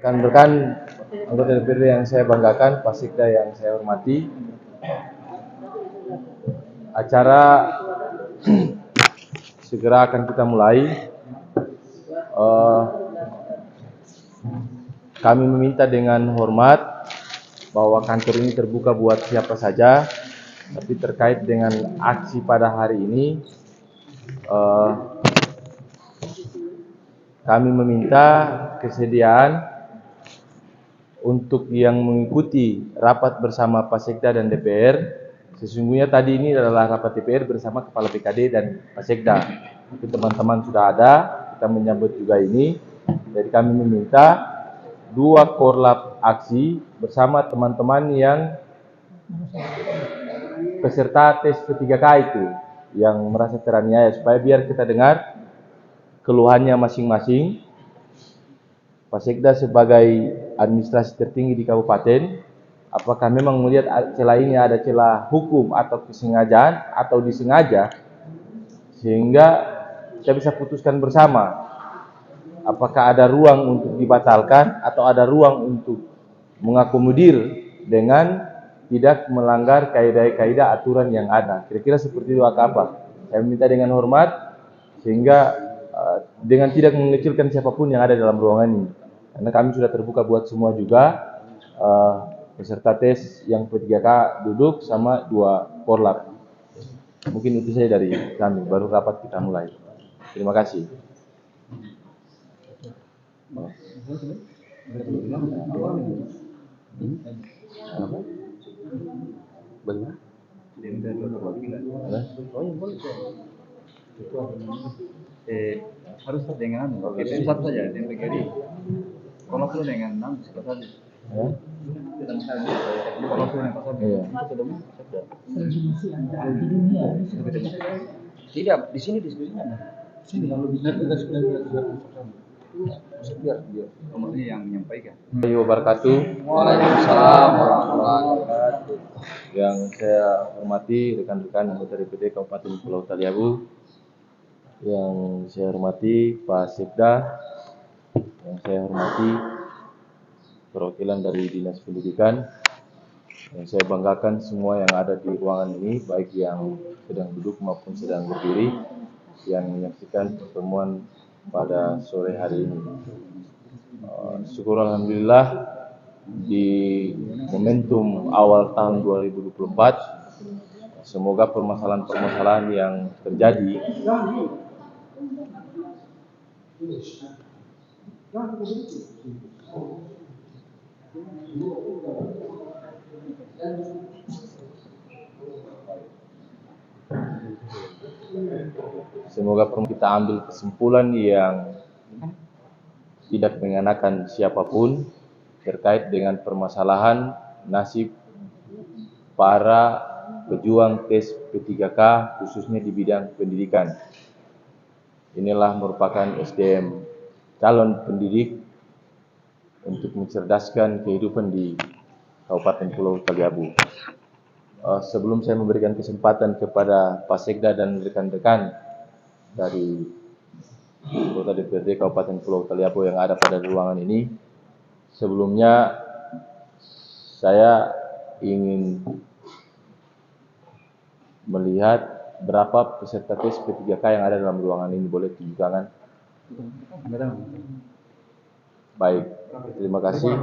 Rekan-rekan anggota DPRD yang saya banggakan, Pak Sekda yang saya hormati, acara segera akan kita mulai. Kami meminta dengan hormat bahwa kantor ini terbuka buat siapa saja, tapi terkait dengan aksi pada hari ini, kami meminta kesediaan untuk yang mengikuti rapat bersama Pak Sekda dan DPR. Sesungguhnya tadi ini adalah rapat DPR bersama Kepala BKD dan Pak Sekda. Tapi teman-teman sudah ada, kita menyambut juga ini. Jadi kami meminta 2 korlap aksi bersama teman-teman yang peserta tes P3K itu, yang merasa teraniaya, supaya biar kita dengar keluhannya masing-masing. Pak Sekda sebagai administrasi tertinggi di kabupaten, apakah memang melihat celah ini ada celah hukum atau kesengajaan atau disengaja, sehingga kita bisa putuskan bersama apakah ada ruang untuk dibatalkan atau ada ruang untuk mengakomodir dengan tidak melanggar kaidah-kaidah aturan yang ada. Kira-kira seperti itu apa? Saya minta dengan hormat, sehingga dengan tidak mengecilkan siapapun yang ada dalam ruangan ini. Karena kami sudah terbuka buat semua juga, peserta tes yang P3K duduk sama 2 korlap. Mungkin itu saja dari kami, baru rapat kita mulai. Terima kasih. Bagaimana? Harus dengan itu satu saja yang terjadi. Kalau perlu dengan 6 saja. Kalau perlu dengan pasal tidak di sini diskusinya. Sini kalau bisa kita biar komisi yang menyampaikan. Wabarakatuh. Waalaikumsalam warahmatullahi wabarakatuh. Yang saya hormati rekan-rekan anggota DPD Kabupaten Pulau Taliabu, yang saya hormati Pak Sekda, yang saya hormati perwakilan dari Dinas Pendidikan, yang saya banggakan semua yang ada di ruangan ini, baik yang sedang duduk maupun sedang berdiri, yang menyaksikan pertemuan pada sore hari ini. Syukur alhamdulillah, di momentum awal tahun 2024, semoga permasalahan-permasalahan yang terjadi kita ambil kesimpulan yang tidak mengenakan siapapun terkait dengan permasalahan nasib para pejuang tes P3K khususnya di bidang pendidikan. Inilah merupakan SDM calon pendidik untuk mencerdaskan kehidupan di Kabupaten Pulau Taliabu. Sebelum saya memberikan kesempatan kepada Pak Sekda dan rekan-rekan dari anggota DPRD Kabupaten Pulau Taliabu yang ada pada ruangan ini, sebelumnya saya ingin melihat berapa peserta tes P3K yang ada dalam ruangan ini. Boleh tunjuk tangan? Baik, terima kasih.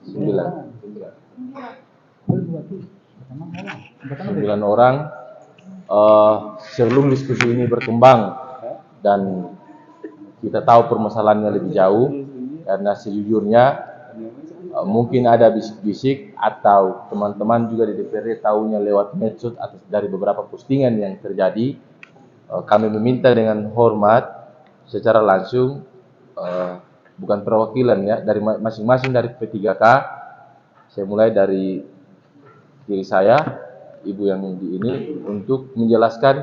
9 orang. Sebelum diskusi ini berkembang dan kita tahu permasalahannya lebih jauh, karena sejujurnya mungkin ada bisik-bisik atau teman-teman juga di DPRD tahunya lewat medsos atau dari beberapa postingan yang terjadi. Kami meminta dengan hormat secara langsung, bukan perwakilan ya, dari masing-masing dari P3K. Saya mulai dari diri saya, ibu yang di ini, untuk menjelaskan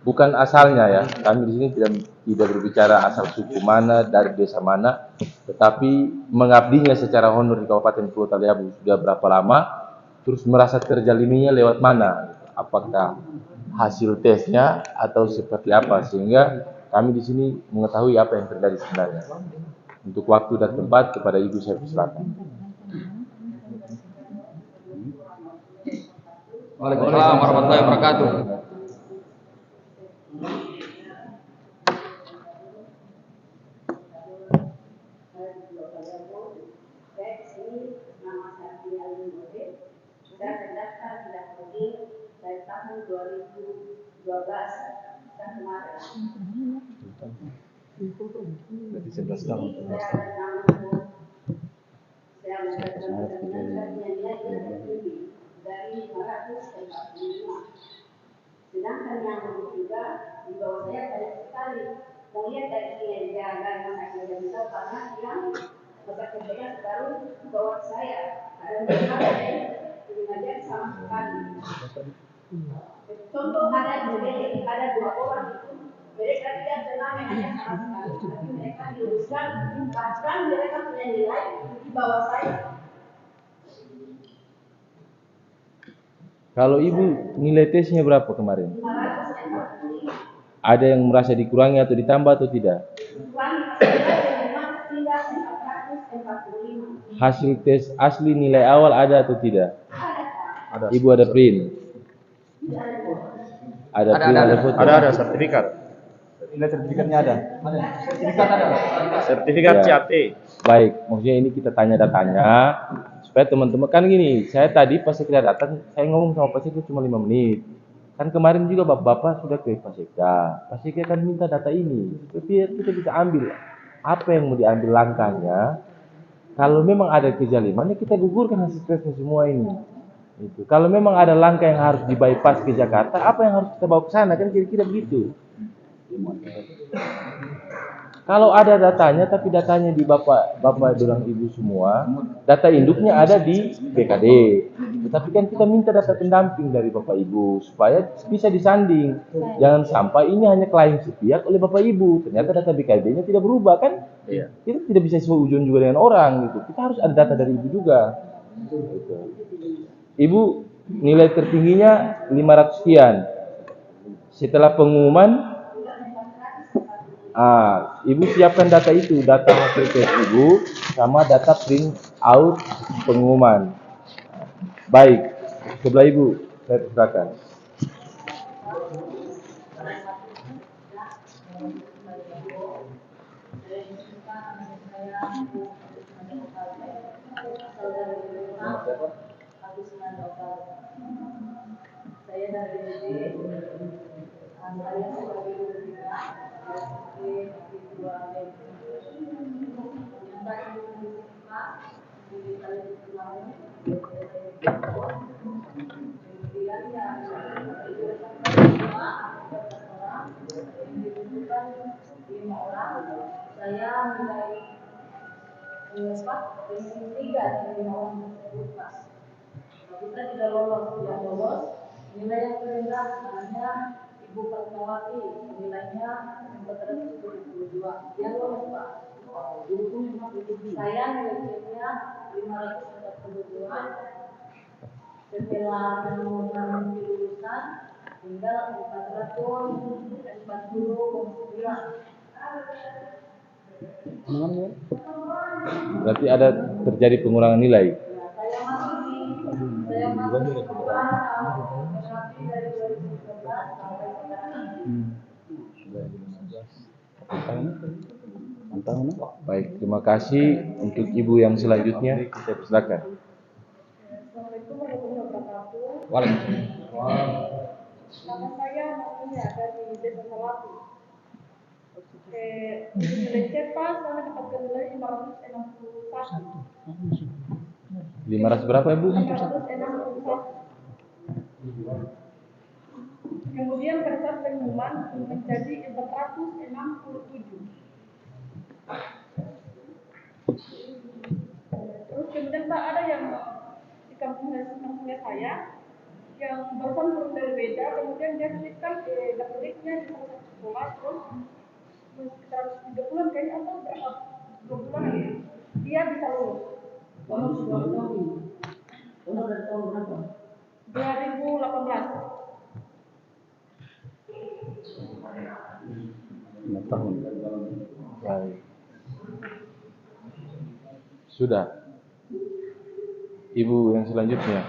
bukan asalnya ya. Kami di sini tidak berbicara asal suku mana, dari desa mana, tetapi mengabdinya secara honor di Kabupaten Pulau Taliabu sudah berapa lama, terus merasa terjaliminya lewat mana, apakah hasil tesnya atau seperti apa, sehingga Kami di sini mengetahui apa yang terjadi sebenarnya. Untuk waktu dan tempat kepada Ibu saya persilakan. Waalaikumsalam warahmatullahi wabarakatuh. Saya terdaftar di Dapodi dari tahun 2012 dan kemarin. Berarti 11 tahun. Saya mendapatkan dari 545. Sedangkan yang juga di bawah saya banyak sekali. Melihat dari kinerja dan masa kerja karena yang masa kerjanya baru di bawah saya. Ada beberapa yang mengajar sama sekali. Contoh ada 2 orang itu mereka tidak pernah mengajar sama sekali. Tapi mereka diuruskan, bahkan mereka punya nilai di bawah saya. Kalau Ibu nilai tesnya berapa kemarin? 545. Ada yang merasa dikurangi atau ditambah atau tidak? Hasil tes asli nilai awal ada atau tidak? Ada. Ibu ada print? Ada foto? Ada sertifikat. Nilai sertifikatnya ada. Sertifikat ada. Sertifikat Ya. CAT. Baik, maksudnya ini kita tanya datanya supaya teman-teman kan gini. Saya tadi pas Sekda datang, saya ngomong sama Pak Sekda cuma 5 menit. Kan kemarin juga bapak-bapak sudah ke Pak Sekda. Pak Sekda kan minta data ini, biar kita bisa ambil apa yang mau diambil langkahnya. Kalau memang ada kezaliman, ya kita gugurkan hasil tesnya semua ini. Itu. Kalau memang ada langkah yang harus di bypass ke Jakarta, apa yang harus kita bawa ke sana? Kan kira-kira begitu. Kalau ada datanya, tapi datanya di bapak dorang ibu semua, data induknya ada di BKD. Tetapi kan kita minta data pendamping dari bapak ibu supaya bisa disanding. Jangan sampai ini hanya klaim sepihak oleh bapak ibu. Ternyata data BKD-nya tidak berubah kan? Iya. Kita tidak bisa seujung juga dengan orang gitu. Kita harus ada data dari ibu juga. Gitu. Ibu nilai tertingginya 500 sekian. Setelah pengumuman, Ibu siapkan data itu, data hasil tes Ibu sama data print out pengumuman. Baik, sebelah Ibu, saya persilakan. Saya dari saya sebagai saya mulai tiga dari 5 orang tersebut Pak. Kita tidak lolos, nilai yang terendah hanya Ibu Fatmawati, nilainya 422. Dia lolos Pak. Saya nilainya 542. Setelah pengumuman lulusan tinggal 449. Berarti ada terjadi pengurangan nilai. Saya masih di terapi dari 2019 sampai sekarang. Baik, terima kasih. Untuk Ibu yang selanjutnya, saya persilakan. Assalamualaikum warahmatullahi wabarakatuh. Waalaikumsalam. Nama saya Maria dari Desa Sawati. Nilai CEPA saya dapatkan nilai 561. 500 berapa Ibu? 561. Kemudian pada saat pengumuman menjadi 467. Terus kemudian Pak ada yang di kampungnya saya yang barusan turun dari beda, kemudian dia ketikkan dapetnya di salah satu sekolah, terus sekitar 3 bulan kayaknya atau berapa 2 bulan dia bisa lulus. Lulus dari tahun berapa? 2018. tahun. Baik. Sudah. Ibu yang selanjutnya.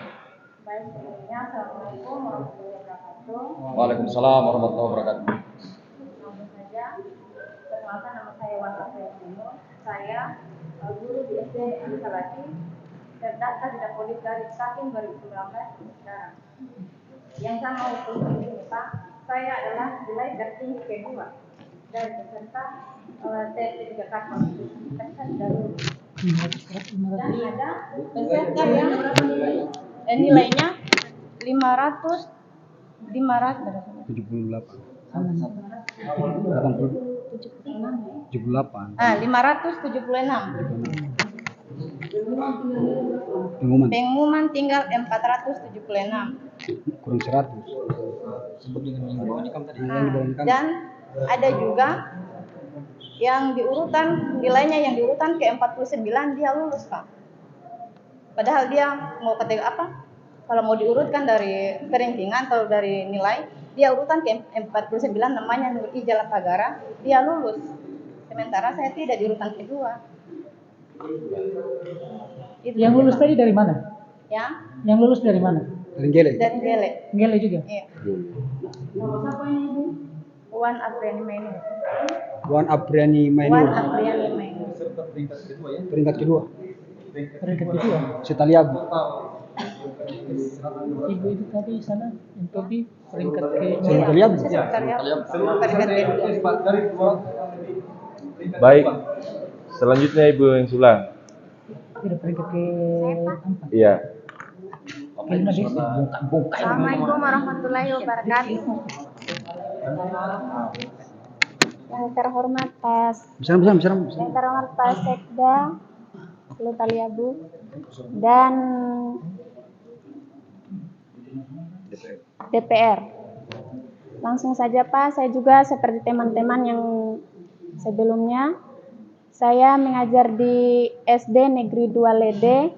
Baik, sebelumnya Assalamualaikum warahmatullahi wabarakatuh. Waalaikumsalam warahmatullahi wabarakatuh. Langsung saja, perkenalkan nama saya Wan Afriyatino. Saya guru di SD Salati, terdaftar di Dapodik dari tahun 2019 sampai sekarang. Yang saya mau tulis ini Pak, saya adalah nilai tertinggi kedua dari peserta T3K Konstitusi dari dan ada peserta yang nilainya 578. 576. Pengumuman tinggal 476. Kurang 100. Dan ada juga yang diurutan nilainya yang diurutan ke 49 dia lulus Pak. Padahal dia mau kategori apa? Kalau mau diurutkan dari peringkingan atau dari nilai, dia urutan ke 49 namanya Nur Ijal Pagara, dia lulus. Sementara saya tidak di urutan kedua. Itu Yang lulus tadi dari mana? ya? Yang lulus dari mana? Dari Gele. Gele juga. Iya. Siapa ini Ibu? Wan Apriani Mainur. Wan Apriani Wan Mainur. Apriani Mainur. Peringkat kedua. Peringkat kedua. Setaliabu. Ibu itu tadi sana untuk di peringkat ke Setaliabu. Peringkat kedua. Baik. Selanjutnya Ibu yang sulang. Tidak peringkat ke empat. Iya. Kelima desa. Assalamualaikum warahmatullahi wabarakatuh. Yang terhormat Yang terhormat Pak Sekda Lutaliabu dan DPR. Langsung saja Pak, saya juga seperti teman-teman yang sebelumnya, saya mengajar di SD Negeri 2 Lede.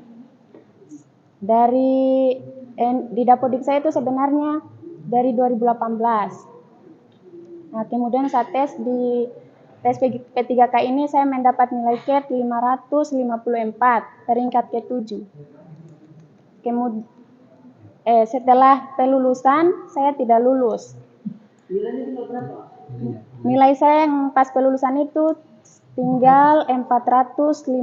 Di Dapodik saya itu sebenarnya dari 2018. Nah, kemudian saat tes P3K ini saya mendapat nilai CAT 554, peringkat ke-7. Kemudian setelah pelulusan saya tidak lulus. Nilai saya yang pas pelulusan itu tinggal 455,0.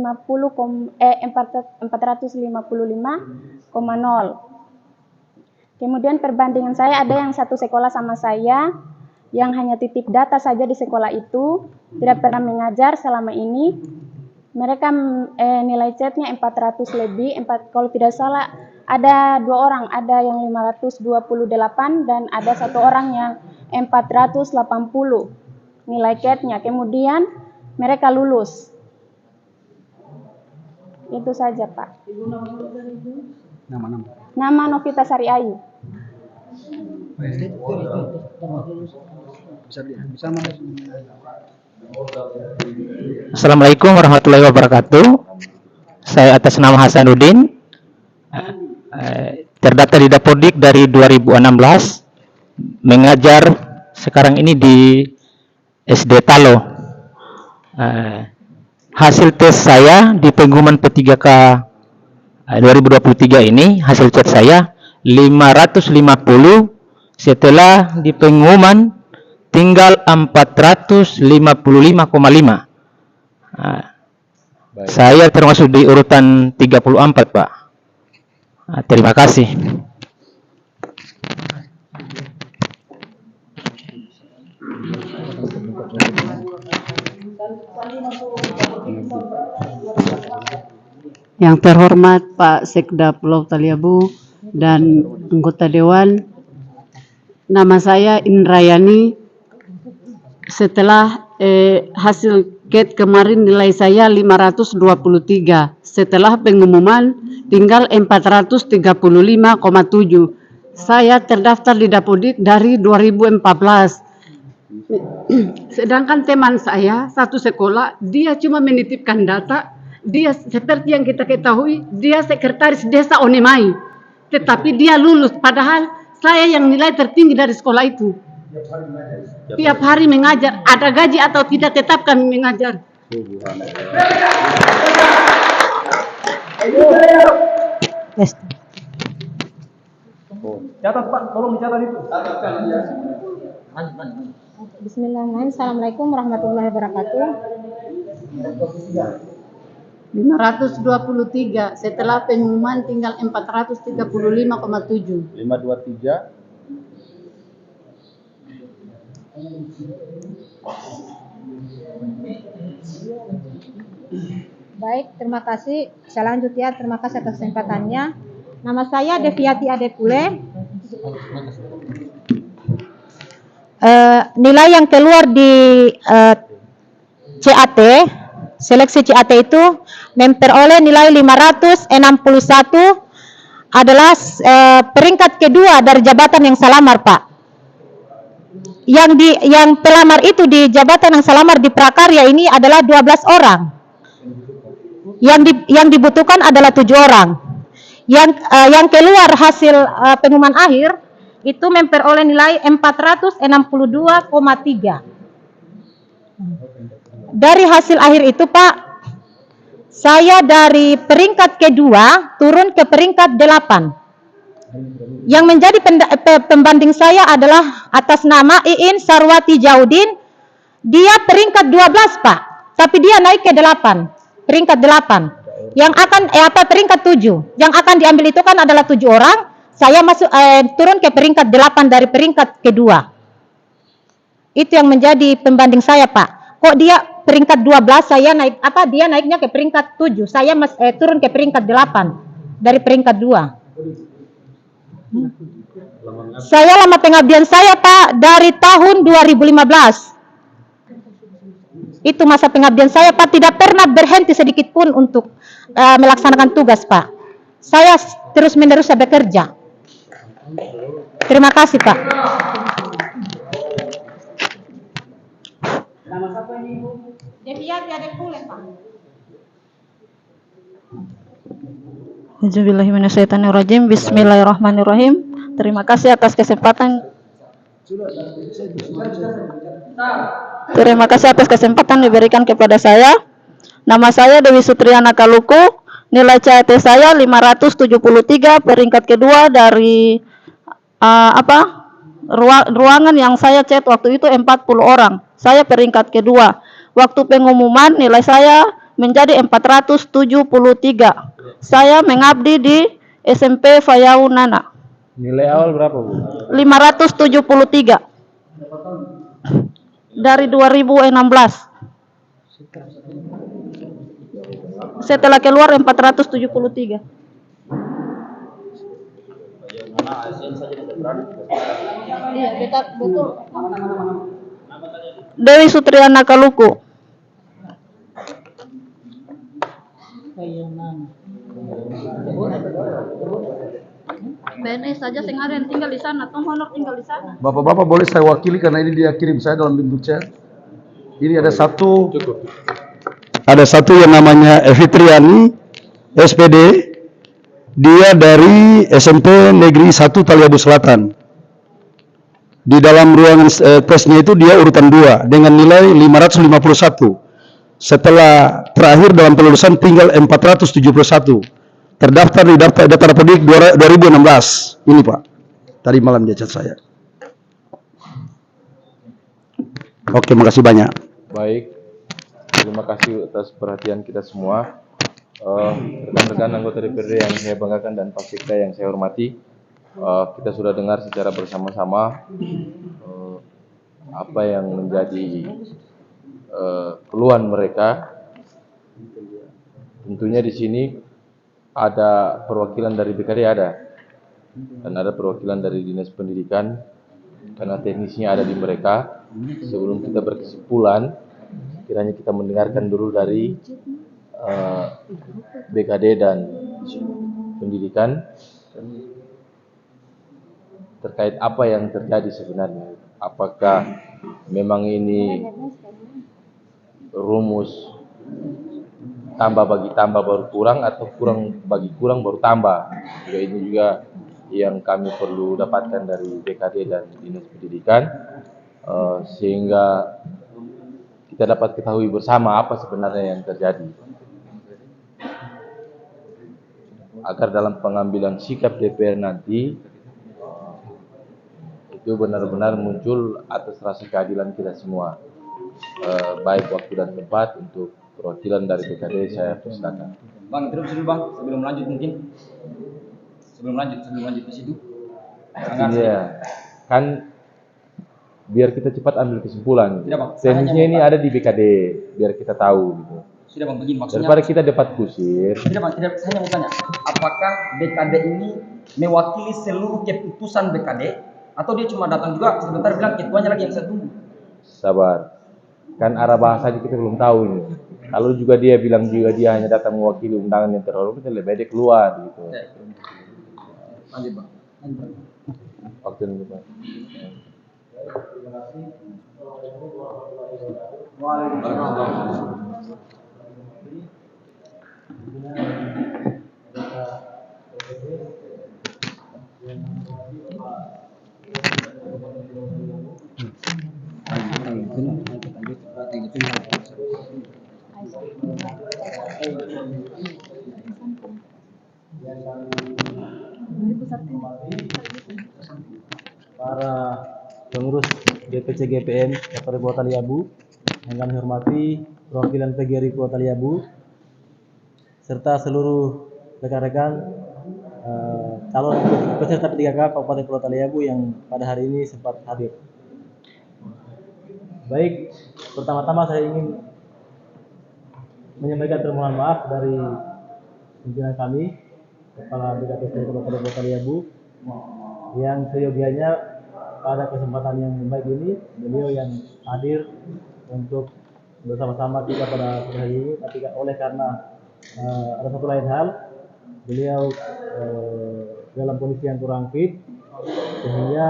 Kemudian perbandingan saya ada yang satu sekolah sama saya, yang hanya titip data saja di sekolah itu, tidak pernah mengajar selama ini. Mereka nilai CAT-nya 400 lebih, kalau tidak salah ada 2 orang, ada yang 528 dan ada 1 orang yang 480 nilai CAT-nya. Kemudian mereka lulus. Itu saja Pak. Nama Novita Sari Ayu. Assalamualaikum warahmatullahi wabarakatuh. Saya atas nama Hasanuddin, terdaftar di Dapodik dari 2016, mengajar sekarang ini di SD Talo. Hasil tes saya di pengumuman P3K 2023 ini, hasil tes saya 550, setelah di pengumuman tinggal 455,5. Saya termasuk di urutan 34, Pak. Terima kasih. Yang terhormat Pak Sekda Pulau Taliabu dan anggota Dewan, nama saya Indrayani. Setelah hasil CAT kemarin nilai saya 523. Setelah pengumuman tinggal 435,7. Saya terdaftar di Dapodik dari 2014. Sedangkan teman saya satu sekolah, dia cuma menitipkan data. Dia seperti yang kita ketahui, dia sekretaris desa Onemai. Tetapi dia lulus, padahal saya yang nilai tertinggi dari sekolah itu. Tiap hari mengajar. Ada gaji atau tidak tetap kami mengajar. Yes. Catat Pak, tolong dicatat itu. Bismillahirrahmanirrahim. Assalamualaikum warahmatullahi wabarakatuh. 523. Setelah pengumuman tinggal 435,7. 523. Baik, terima kasih. Selanjutnya, terima kasih atas kesempatannya. Nama saya Deviati Adepule. Nilai yang keluar di CAT, seleksi CAT itu memperoleh nilai 561, adalah peringkat kedua dari jabatan yang selamar, Pak. Yang pelamar itu di jabatan yang selamar di prakarya ini adalah 12 orang. Yang dibutuhkan adalah 7 orang. Yang keluar hasil pengumuman akhir itu memperoleh nilai 462,3. Dari hasil akhir itu, Pak, saya dari peringkat kedua turun ke peringkat 8. Yang menjadi pembanding saya adalah atas nama Iin Sarwati Jaudin. Dia peringkat 12, Pak, tapi dia naik ke 8, peringkat 8. Yang akan peringkat 7. Yang akan diambil itu kan adalah 7 orang. Saya turun ke peringkat 8 dari peringkat kedua. Itu yang menjadi pembanding saya, Pak. Kok dia peringkat 12, saya naik dia naiknya ke peringkat 7. Saya turun ke peringkat 8 dari peringkat 2. Saya lama pengabdian saya, Pak, dari tahun 2015. Itu masa pengabdian saya, Pak, tidak pernah berhenti sedikit pun untuk melaksanakan tugas, Pak. Saya terus-menerus bekerja. Terima kasih, Pak. Nama siapa ini, Ibu? Deviati Adepule, Pak. Auzubillahiminasyaitonirrajim. Bismillahirrahmanirrahim. Terima kasih atas kesempatan. Terima kasih atas kesempatan diberikan kepada saya. Nama saya Dewi Sutriana Kaluku. Nilai CAT saya 573, peringkat kedua dari ruangan yang saya chat waktu itu 40 orang. Saya peringkat kedua. Waktu pengumuman nilai saya menjadi 473. Saya mengabdi di SMP Fayau Nana. Nilai awal berapa, Bu? 573. Dari 2016. Setelah keluar 473. Iya, betul. Dewi Sutriana Kaluku. PNS saja sengaren tinggal di sana, Tom Honor tinggal di sana. Bapak-bapak boleh saya wakili karena ini dia kirim saya dalam bentuk chat. Ini ada satu yang namanya Fitriani SPD. Dia dari SMP Negeri 1 Taliabu Selatan. Di dalam ruangan tesnya itu dia urutan 2 dengan nilai 551. Setelah terakhir dalam pelulusan tinggal 471. Terdaftar di daftar pendidik 2016. Ini, Pak. Tadi malam dia chat saya. Oke, makasih banyak. Baik. Terima kasih atas perhatian kita semua. Rekan-rekan anggota DPRD yang saya banggakan dan Pak Sekda yang saya hormati. Kita sudah dengar secara bersama-sama apa yang menjadi keluhan mereka. Tentunya di sini ada perwakilan dari BKD dan ada perwakilan dari Dinas Pendidikan karena teknisnya ada di mereka. Sebelum kita berkesimpulan, kiranya kita mendengarkan dulu dari BKD dan Pendidikan terkait apa yang terjadi sebenarnya. Apakah memang ini rumus tambah bagi tambah baru kurang atau kurang bagi kurang baru tambah? Ini juga yang kami perlu dapatkan dari BKD dan Dinas Pendidikan. sehingga kita dapat ketahui bersama apa sebenarnya yang terjadi, agar dalam pengambilan sikap DPR nanti itu benar-benar muncul atas rasa keadilan kita semua. Baik waktu dan tempat untuk perwakilan dari BKD saya persilakan. Bang, terus dulu Bang, sebelum lanjut ke situ. Iya, kan biar kita cepat ambil kesimpulan. Tidak, Bang. Teknisnya ini ada di BKD, biar kita tahu gitu. Sudah Bang, begini maksudnya. Daripada kita dapat kusir. Tidak Bang, tidak, saya mau tanya, apakah BKD ini mewakili seluruh keputusan BKD atau dia cuma datang juga sebentar bilang ketuanya lagi yang saya tunggu? Sabar. Kan arah bahasanya kita belum tahu ini. Kalau juga dia bilang juga dia hanya datang mewakili undangan yang terhormat, kita lebih baik dia keluar gitu. Lanjut Bang. Waktu ini Pak. Para pengurus DPC GPM Kabupaten Kota Taliabu yang kami hormati, perwakilan PGRI Kota Taliabu, serta seluruh rekan-rekan calon peserta P3K Kabupaten Kota Taliabu yang pada hari ini sempat hadir. Baik, pertama-tama saya ingin menyampaikan permohonan maaf dari pimpinan kami, Kepala BKPSD Kabupaten Kota Taliabu, yang seyogianya pada kesempatan yang baik ini beliau yang hadir untuk bersama-sama kita pada hari ini, tapi oleh karena ada satu lain hal, beliau dalam kondisi yang kurang fit, sehingga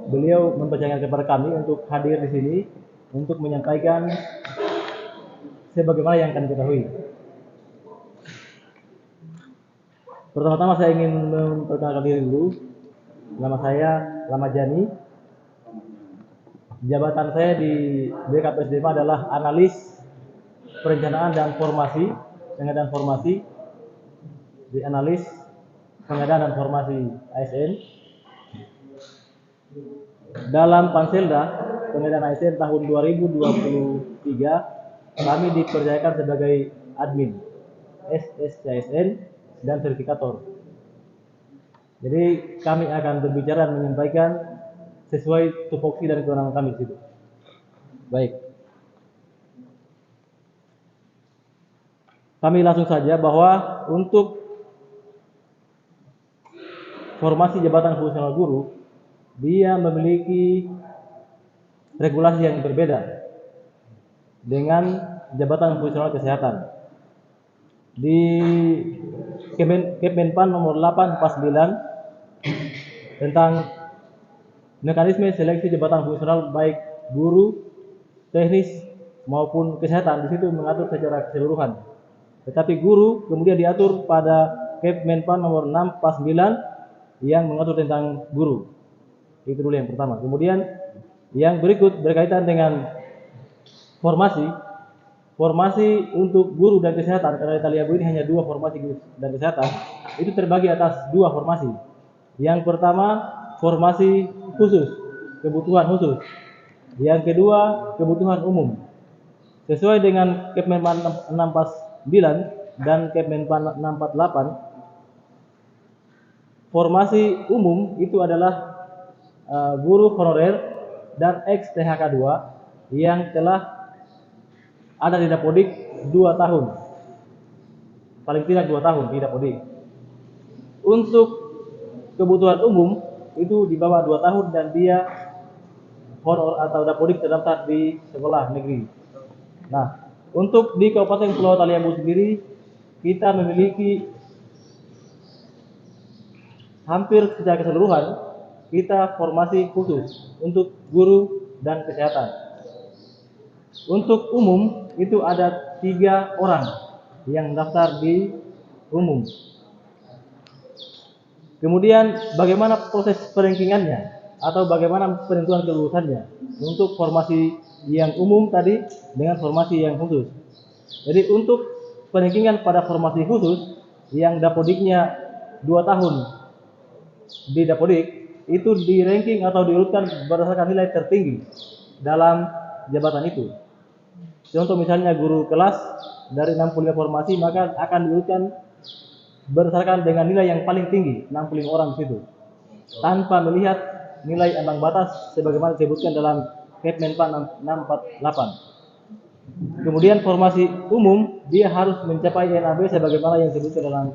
beliau mempercayakan kepada kami untuk hadir di sini untuk menyampaikan sebagaimana yang kami ketahui. Pertama-tama saya ingin memperkenalkan diri dulu. Nama saya Ramadjani. Jabatan saya di BKPSDM adalah analis perencanaan dan formasi, pengadaan formasi, di analis pengadaan dan formasi ASN. Dalam Panselda pengadaan ASN tahun 2023, kami dipercayakan sebagai admin SSCSN dan verifikator. Jadi kami akan berbicara dan menyampaikan sesuai tupoksi dan kewenangan kami di situ. Baik. Kami langsung saja bahwa untuk formasi jabatan fungsional guru, dia memiliki regulasi yang berbeda dengan jabatan fungsional kesehatan. Di Kemenpan nomor 849 tentang mekanisme seleksi jabatan fungsional baik guru, teknis maupun kesehatan, di situ mengatur secara keseluruhan. Tetapi guru kemudian diatur pada Kemenpan nomor 649 yang mengatur tentang guru. Itu dulu yang pertama. Kemudian yang berikut berkaitan dengan formasi. Formasi untuk guru dan kesehatan, karena di Taliabu ini hanya 2 formasi guru dan kesehatan, itu terbagi atas 2 formasi. Yang pertama, formasi khusus, kebutuhan khusus. Yang kedua, kebutuhan umum. Sesuai dengan Kemenpan 649 dan Kemenpan 648, formasi umum itu adalah guru honorer dan ex THK 2 yang telah ada di Dapodik 2 tahun, paling tidak 2 tahun di Dapodik. Untuk kebutuhan umum itu di bawah 2 tahun dan dia honor atau Dapodik terdaftar di sekolah negeri. Nah, untuk di Kabupaten Pulau Taliabu sendiri kita memiliki hampir secara keseluruhan kita formasi khusus untuk guru dan kesehatan. Untuk umum itu ada 3 orang yang daftar di umum. Kemudian bagaimana proses perankingannya? atau bagaimana penentuan kelulusannya untuk formasi yang umum tadi dengan formasi yang khusus. Jadi untuk peningkatan pada formasi khusus yang dapodiknya 2 tahun di dapodik itu di ranking atau diurutkan berdasarkan nilai tertinggi dalam jabatan itu. Contoh misalnya guru kelas dari 65 formasi maka akan diurutkan berdasarkan dengan nilai yang paling tinggi 65 orang di situ tanpa melihat nilai ambang batas sebagaimana disebutkan dalam Kepmenpa 648. Kemudian formasi umum dia harus mencapai NAB sebagaimana yang disebutkan dalam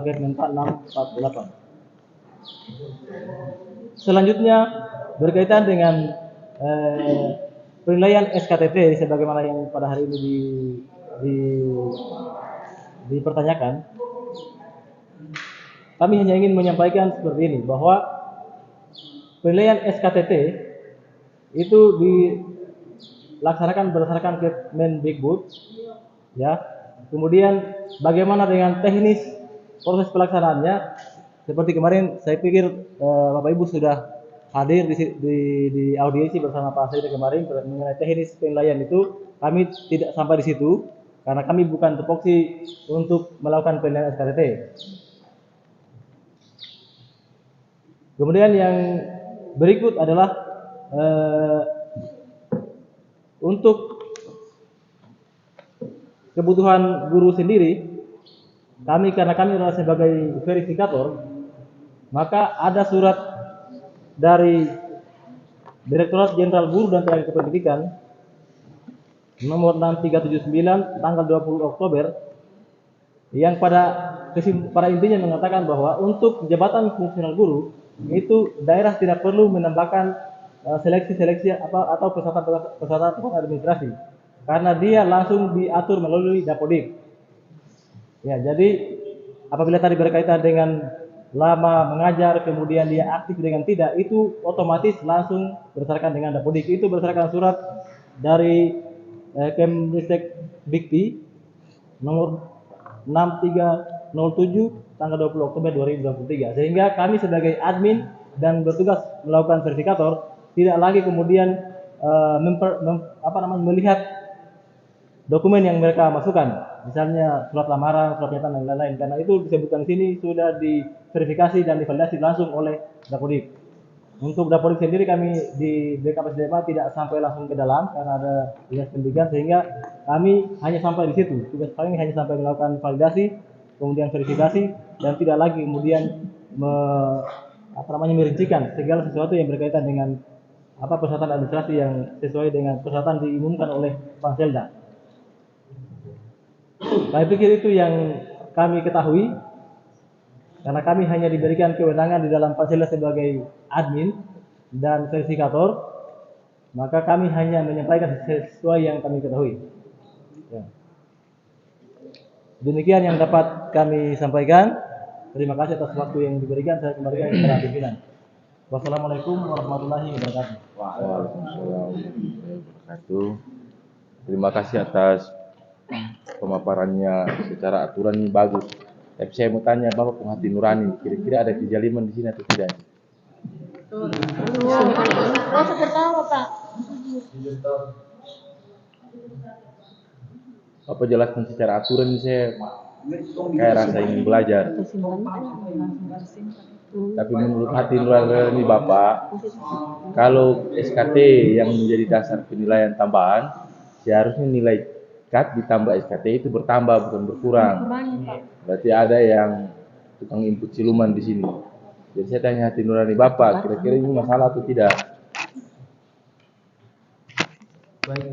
Kepmenpa 648. Selanjutnya berkaitan dengan penilaian SKTT sebagaimana yang pada hari ini dipertanyakan. Kami hanya ingin menyampaikan seperti ini bahwa penilaian SKTT itu dilaksanakan berdasarkan Kemendikbud, ya. Kemudian bagaimana dengan teknis proses pelaksanaannya? Seperti kemarin saya pikir Bapak Ibu sudah hadir di audiensi bersama Pak Sekda kemarin mengenai teknis penilaian itu. Kami tidak sampai di situ karena kami bukan tupoksi untuk melakukan penilaian SKTT. Kemudian yang berikut adalah untuk kebutuhan guru sendiri, karena kami adalah sebagai verifikator, maka ada surat dari Direktorat Jenderal Guru dan Tenaga Kependidikan nomor 6379 tanggal 20 Oktober yang pada intinya mengatakan bahwa untuk jabatan fungsional guru itu daerah tidak perlu menambahkan seleksi atau persyaratan administrasi karena dia langsung diatur melalui dapodik. Ya, jadi apabila tadi berkaitan dengan lama mengajar kemudian dia aktif dengan tidak, itu otomatis langsung berdasarkan dengan dapodik. Itu berdasarkan surat dari Kemristek Dikti nomor 6307 tanggal 20 Oktober 2023. Sehingga kami sebagai admin dan bertugas melakukan verifikator tidak lagi kemudian melihat dokumen yang mereka masukkan, misalnya surat lamaran, surat pernyataan dan lain-lain, karena itu disebutkan di sini sudah diverifikasi dan divalidasi langsung oleh dapodik. Untuk dapodik sendiri kami di BKPSDMA tidak sampai langsung ke dalam karena ada dinas pendidikan, sehingga kami hanya sampai di situ. Tugas kami hanya sampai melakukan validasi, kemudian verifikasi, dan tidak lagi kemudian merincikan segala sesuatu yang berkaitan dengan persyaratan administrasi yang sesuai dengan persyaratan diumumkan oleh Pangselda. Saya pikir itu yang kami ketahui, karena kami hanya diberikan kewenangan di dalam Pangselda sebagai admin dan verifikator, maka kami hanya menyampaikan sesuai yang kami ketahui. Ya. Demikian yang dapat kami sampaikan. Terima kasih atas waktu yang diberikan. Saya kembalikan kepada pimpinan. Wassalamualaikum warahmatullahi wabarakatuh. Waalaikumsalam warahmatullahi wabarakatuh. Terima kasih atas pemaparannya secara aturan ini bagus. Tapi saya mau tanya Bapak penghati nurani, kira-kira ada kejaliman di sini atau tidak? Oh, pertama Pak. Bapak jelaskan secara aturan ini, saya kayak rasa ingin belajar. Tapi menurut hati nurani Bapak, kalau SKT yang menjadi dasar penilaian tambahan, seharusnya nilai KAT ditambah SKT itu bertambah bukan berkurang. Berarti ada yang tukang input siluman di sini. Jadi saya tanya hati nurani Bapak, kira-kira ini masalah atau tidak? Baik,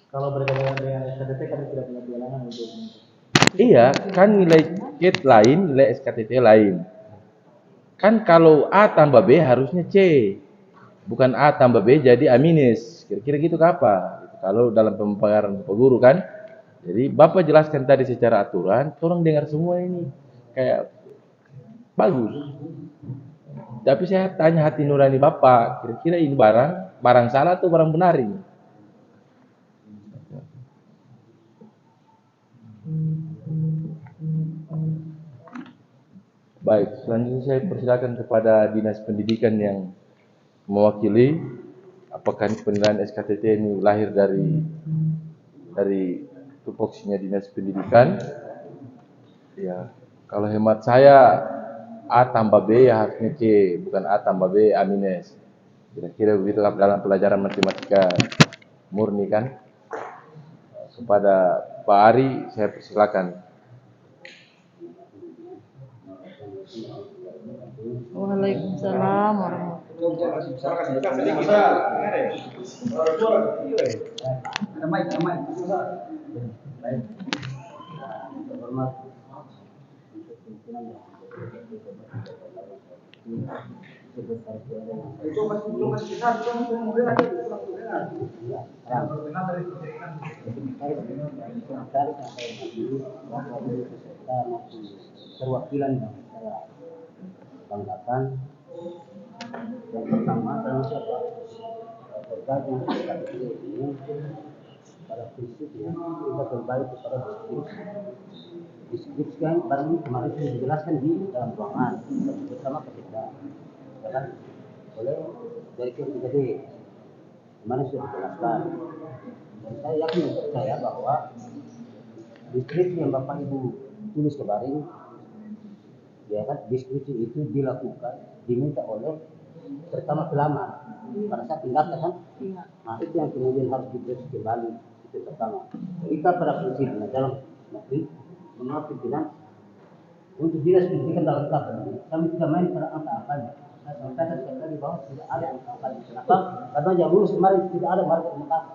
kalau berkaitan dengan SKTT kami tidak punya kewenangan untuk. Iya, kan nilai KAT lain, nilai SKTT lain. Kan kalau A tambah B harusnya C, bukan A tambah B jadi A minus. Kira-kira gitu apa? Kalau dalam pembayaran Bapak Guru kan. Jadi Bapak jelaskan tadi secara aturan, tolong dengar semua ini kayak bagus. Tapi saya tanya hati nurani Bapak, kira-kira ini barang salah atau barang benar ini? Baik, selanjutnya saya persilakan kepada Dinas Pendidikan yang mewakili. Apakah penilaian SKTT ini lahir dari tupoksinya Dinas Pendidikan? Ya, kalau hemat saya A tambah B ya harusnya C, bukan A tambah B A minus. Kira-kira begitu dalam pelajaran matematika murni kan? Kepada Pak Ari saya persilakan. Waalaikumsalam warahmatullahi perwakilan yang saya banggakan. Yang pertama adalah siapa? Terkait dengan SKTT ini pada prinsipnya kita kembali kepada deskripsi. Deskripsi kan barang kemarin sudah dijelaskan di dalam ruangan bersama ketika kan oleh dari K3D kemarin sudah dijelaskan. Dan saya yakin dan percaya bahwa deskripsi yang Bapak Ibu tulis kemarin, ya kan, deskripsi itu diminta oleh pertama pelamar pada saat pendaftar kan. Nah itu yang kemudian harus diproses kembali, itu pertama. Kita pada prinsipnya dalam mengenal pimpinan untuk dinas pendidikan dalam KPM kami tidak main pada angka-angkanya. Saya sampaikan sekali lagi bahwa tidak ada angka-angkanya. Kenapa? Karena yang lulus kemarin tidak ada marga UMKM.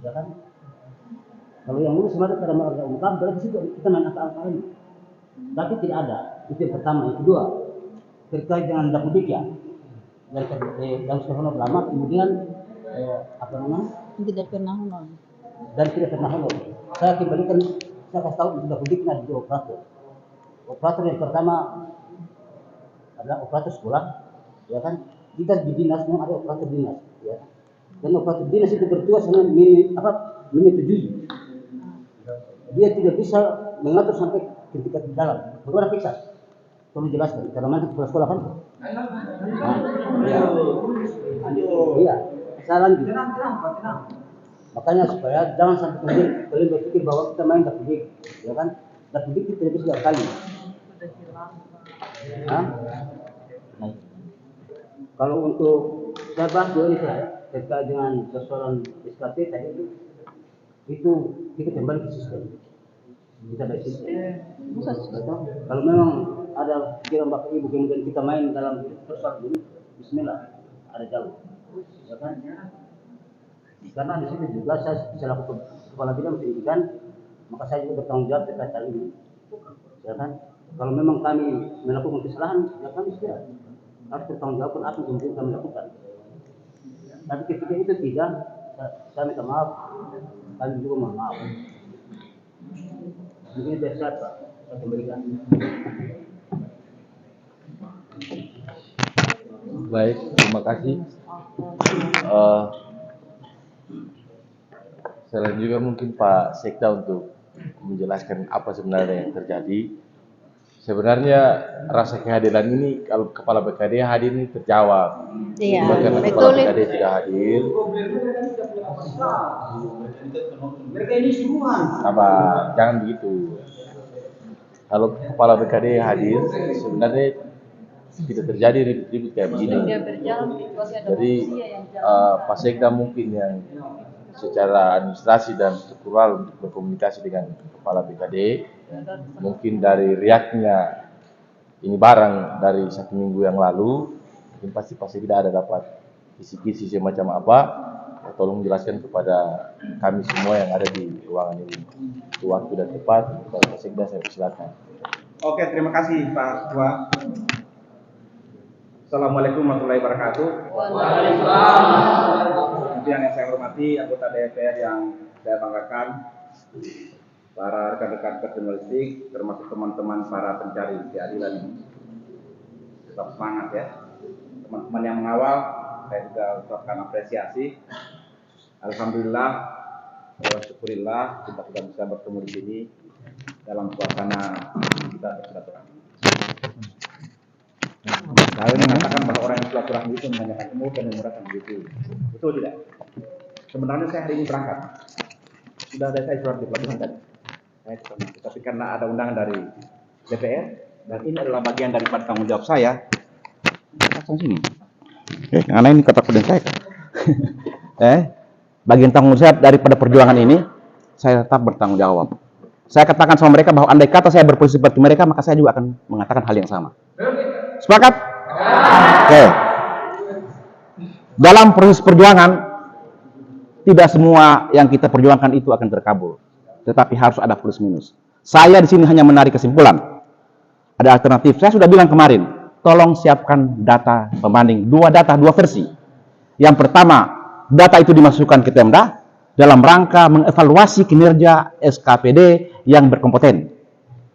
Ya kan? Kalau yang lulus kemarin pada marga UMKM berarti situ kita main angka-angkanya. Tapi tidak ada. Itu yang pertama. Yang kedua, terkait dengan dapudik ya. Yang sudah honor lama kemudian apa namanya? Tidak pernah honor. Dan tidak pernah honor. Saya kembalikan, saya kasih tahu sudah dapudiknya di operator. Operator yang pertama adalah operator sekolah, ya kan? Kita di dinas memang ada operator dinas, ya. Dan operator dinas itu bertugas dengan menyetujui. Dia tidak bisa mengatur sampai ke tingkat dalam. Bagaimana periksa? Tolong jelaskan. Karena nanti kepala sekolah kan? Iya. Saya lanjut. Makanya supaya jangan sampai kemudian kalian berpikir bahwa kita main dapudik, ya kan? Dapudik itu tidak bisa sekali. Kalau untuk saya bahas dulu ini terkait dengan persoalan SKT tadi itu kita kembali ke sistem. Kita dari sistem. Kalau memang ada pikiran Bapak Ibu kemudian kita main dalam persoalan ini, Bismillah, ada jauh, ya kan? Karena di situ juga saya selaku kepala bidang pendidikan, maka saya juga bertanggung jawab terkait hal ini, ya kan? Kalau memang kami melakukan kesalahan, ya kami sudah harus bertanggung jawab apa yang kemudian kami lakukan. Tapi ketika itu tidak, saya minta maaf, kami juga mohon maaf. Mungkin dari siapa saya kembalikan. Baik, terima kasih. Selain juga mungkin Pak Sekda untuk menjelaskan apa sebenarnya yang terjadi. Sebenarnya rasa kehadiran ini kalau Kepala BKD hadir ini terjawab. Iya, karena Kepala BKD tidak hadir. Apa? Jangan begitu. Kalau Kepala BKD hadir, sebenarnya tidak terjadi ribut-ribut kayak begini. Jadi Pak Sekda mungkin yang secara administrasi dan struktural untuk berkomunikasi dengan Kepala BKD, mungkin dari riaknya ini barang dari 1 minggu yang lalu, mungkin pasti tidak ada dapat kisi-kisi semacam apa. Tolong jelaskan kepada kami semua yang ada di ruangan ini. Itu waktu dan tepat. Pak Sekda, saya persilakan. Oke, terima kasih Pak Ketua. Assalamualaikum warahmatullahi wabarakatuh. Kemudian yang saya hormati anggota DPR yang saya banggakan, para rekan-rekan jurnalistik, termasuk teman-teman para pencari keadilan ini. Tetap semangat ya. Teman-teman yang mengawal, saya juga ucapkan apresiasi. Alhamdulillah, syukurillah kita sudah bisa bertemu di sini. dalam suasana kita bersilaturahmi. Lalu mengatakan bahwa orang yang silaturahmi itu menanyakan umur dan memurahkan rezeki. Betul tidak? Sebenarnya saya hari ini berangkat. Sudah ada saya surat di pelabuhan tadi. Saya ketemu. Tapi karena ada undangan dari DPR dan ini adalah bagian daripada tanggung jawab saya. Langsung sini. Karena ini kata kode saya. Bagian tanggung jawab daripada perjuangan ini, saya tetap bertanggung jawab. Saya katakan sama mereka bahwa andai kata saya berposisi seperti mereka, maka saya juga akan mengatakan hal yang sama. Sepakat? Oke. Dalam proses perjuangan, tidak semua yang kita perjuangkan itu akan terkabul. Tetapi harus ada plus minus. Saya di sini hanya menarik kesimpulan. Ada alternatif. Saya sudah bilang kemarin, tolong siapkan data pembanding. 2 data, 2 versi. Yang pertama, data itu dimasukkan ke Pemda dalam rangka mengevaluasi kinerja SKPD yang berkompeten.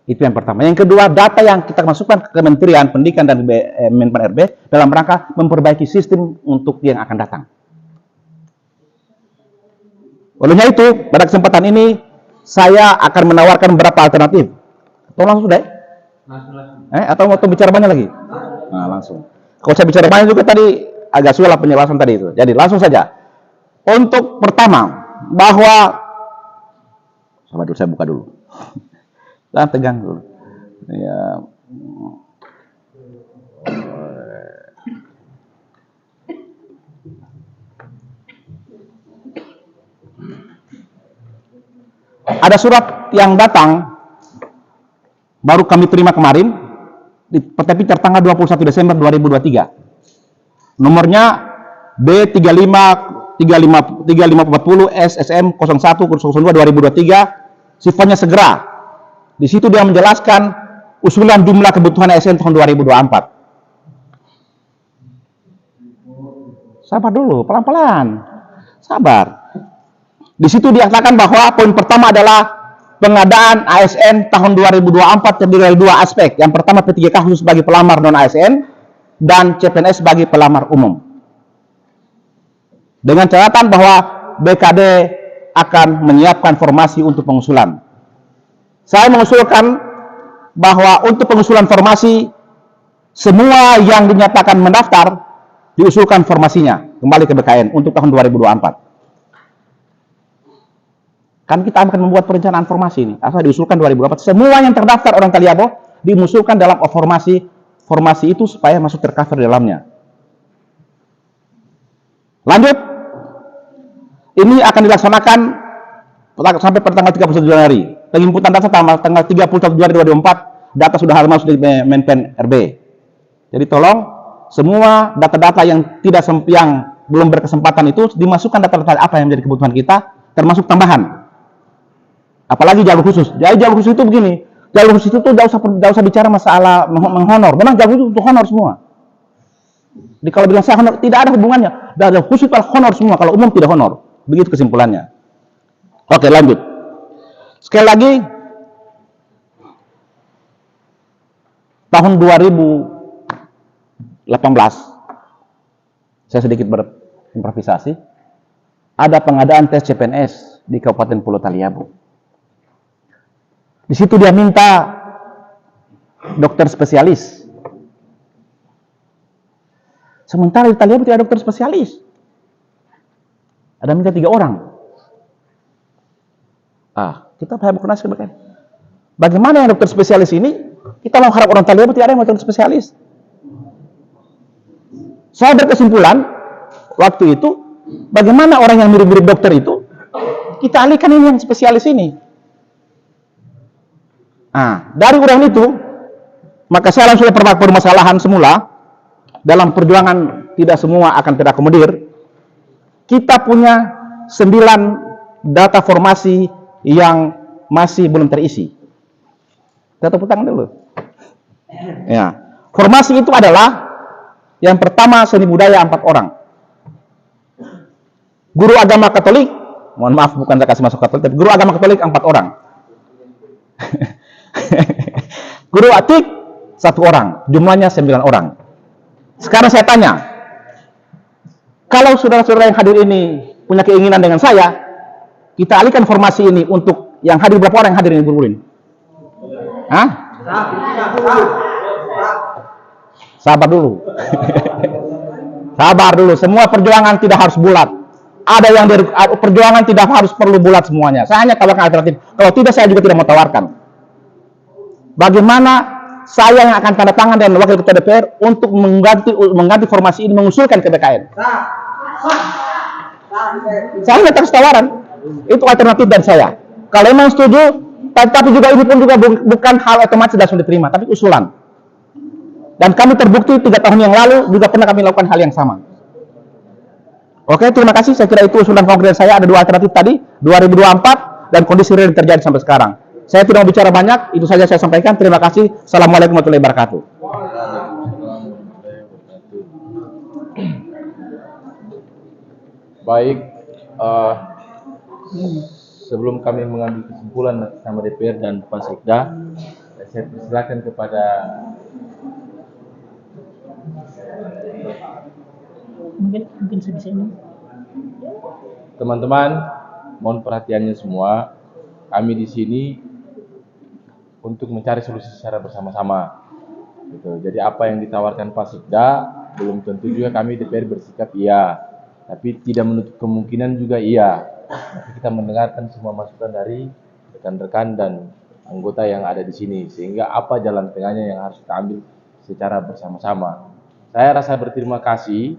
Itu yang pertama. Yang kedua, data yang kita masukkan ke Kementerian Pendidikan dan Menpan RB dalam rangka memperbaiki sistem untuk yang akan datang. Olehnya itu, pada kesempatan ini saya akan menawarkan beberapa alternatif. Atau langsung deh? Atau mau bicara banyak lagi? Nah, langsung. Kalau saya bicara banyak juga tadi agak sulit penjelasan tadi itu. Jadi langsung saja. Untuk pertama, bahwa sabar dulu, saya buka dulu. Jangan tegang dulu. Ya. Ada surat yang datang baru kami terima kemarin, tapi tertanggal 21 Desember 2023. Nomornya B3540 SSM 0102 2023, sifatnya segera. Di situ dia menjelaskan usulan jumlah kebutuhan ASN tahun 2024. Sabar dulu, pelan-pelan. Sabar. Di situ dikatakan bahwa poin pertama adalah pengadaan ASN tahun 2024 terdiri dari 2 aspek. Yang pertama P3K khusus bagi pelamar non-ASN dan CPNS bagi pelamar umum. Dengan catatan bahwa BKD akan menyiapkan formasi untuk pengusulan. Saya mengusulkan bahwa untuk pengusulan formasi, semua yang dinyatakan mendaftar diusulkan formasinya kembali ke BKN untuk tahun 2024. Kan kita akan membuat perencanaan formasi ini. Asal diusulkan 2024. Semua yang terdaftar orang Taliabo diusulkan dalam formasi itu supaya masuk tercover di dalamnya. Lanjut. Ini akan dilaksanakan sampai pada tanggal 31 Januari. Penginputan data tanggal 31 Januari 2024. Data sudah harus masuk di Menpan RB. Jadi tolong semua data-data yang belum berkesempatan itu dimasukkan data-data apa yang menjadi kebutuhan kita, termasuk tambahan. Apalagi jalur khusus. Jadi jalur khusus itu begini. Jalur khusus itu tidak usah bicara masalah menghonor. Memang jalur khusus untuk honor semua. Jadi kalau bilang saya honor, tidak ada hubungannya. Jalur khusus itu honor semua. Kalau umum tidak honor. Begitu kesimpulannya. Oke, lanjut. Sekali lagi, tahun 2018, saya sedikit berimprovisasi, ada pengadaan tes CPNS di Kabupaten Pulau Taliabu. Di situ dia minta dokter spesialis. Sementara di Taliabu tidak ada dokter spesialis. Ada minta 3 orang. Kita saya berkoordinasi ke BKN. Bagaimana yang dokter spesialis ini? Kita mau harap orang Taliabu tidak ada yang dokter spesialis. Saya berkesimpulan waktu itu, bagaimana orang yang mirip-mirip dokter itu kita alihkan ini yang spesialis ini. Dari uraian itu, maka saya langsung permasalahan semula. Dalam perjuangan tidak semua akan terakomodir. Kita punya 9 data formasi yang masih belum terisi. Kita tepuk tangan dulu. Ya, formasi itu adalah yang pertama seni budaya 4 orang. Guru agama Katolik, mohon maaf bukan saya kasih masuk Katolik, tapi guru agama Katolik 4 orang. Guru atik 1 orang, jumlahnya 9 orang. Sekarang saya tanya, kalau saudara-saudara yang hadir ini punya keinginan dengan saya, kita alihkan formasi ini untuk yang hadir, berapa orang yang hadir ini, Guru Ulin? Hah? Sabar dulu. Sabar dulu. Semua perjuangan tidak harus bulat. Ada yang perjuangan tidak harus perlu bulat semuanya. Saya hanya tawarkan alternatif. Kalau tidak, saya juga tidak mau tawarkan. Bagaimana saya yang akan tanda tangan dan wakil ketua DPR untuk mengganti formasi ini, mengusulkan ke BKN. Saya hanya terus tawaran. Itu alternatif dari saya. Kalau memang setuju, tapi juga ini pun juga bukan hal otomatis dan sudah diterima, tapi usulan. Dan kami terbukti 3 tahun yang lalu juga pernah kami lakukan hal yang sama. Oke, terima kasih. Saya kira itu usulan konkret saya. Ada 2 alternatif tadi, 2024 dan kondisi real yang terjadi sampai sekarang. Saya tidak mau bicara banyak, itu saja saya sampaikan. Terima kasih. Assalamualaikum warahmatullahi wabarakatuh. Baik, sebelum kami mengambil kesimpulan sama DPR dan Pak Sekda, saya persilakan kepada mungkin saya bisa ini. teman-teman. Mohon perhatiannya semua. Kami di sini untuk mencari solusi secara bersama-sama. Gitu. Jadi apa yang ditawarkan Pak Sekda belum tentu juga kami DPR bersikap iya, tapi tidak menutup kemungkinan juga iya. Tapi kita mendengarkan semua masukan dari rekan-rekan dan anggota yang ada di sini, sehingga apa jalan tengahnya yang harus kita ambil secara bersama-sama. Saya rasa berterima kasih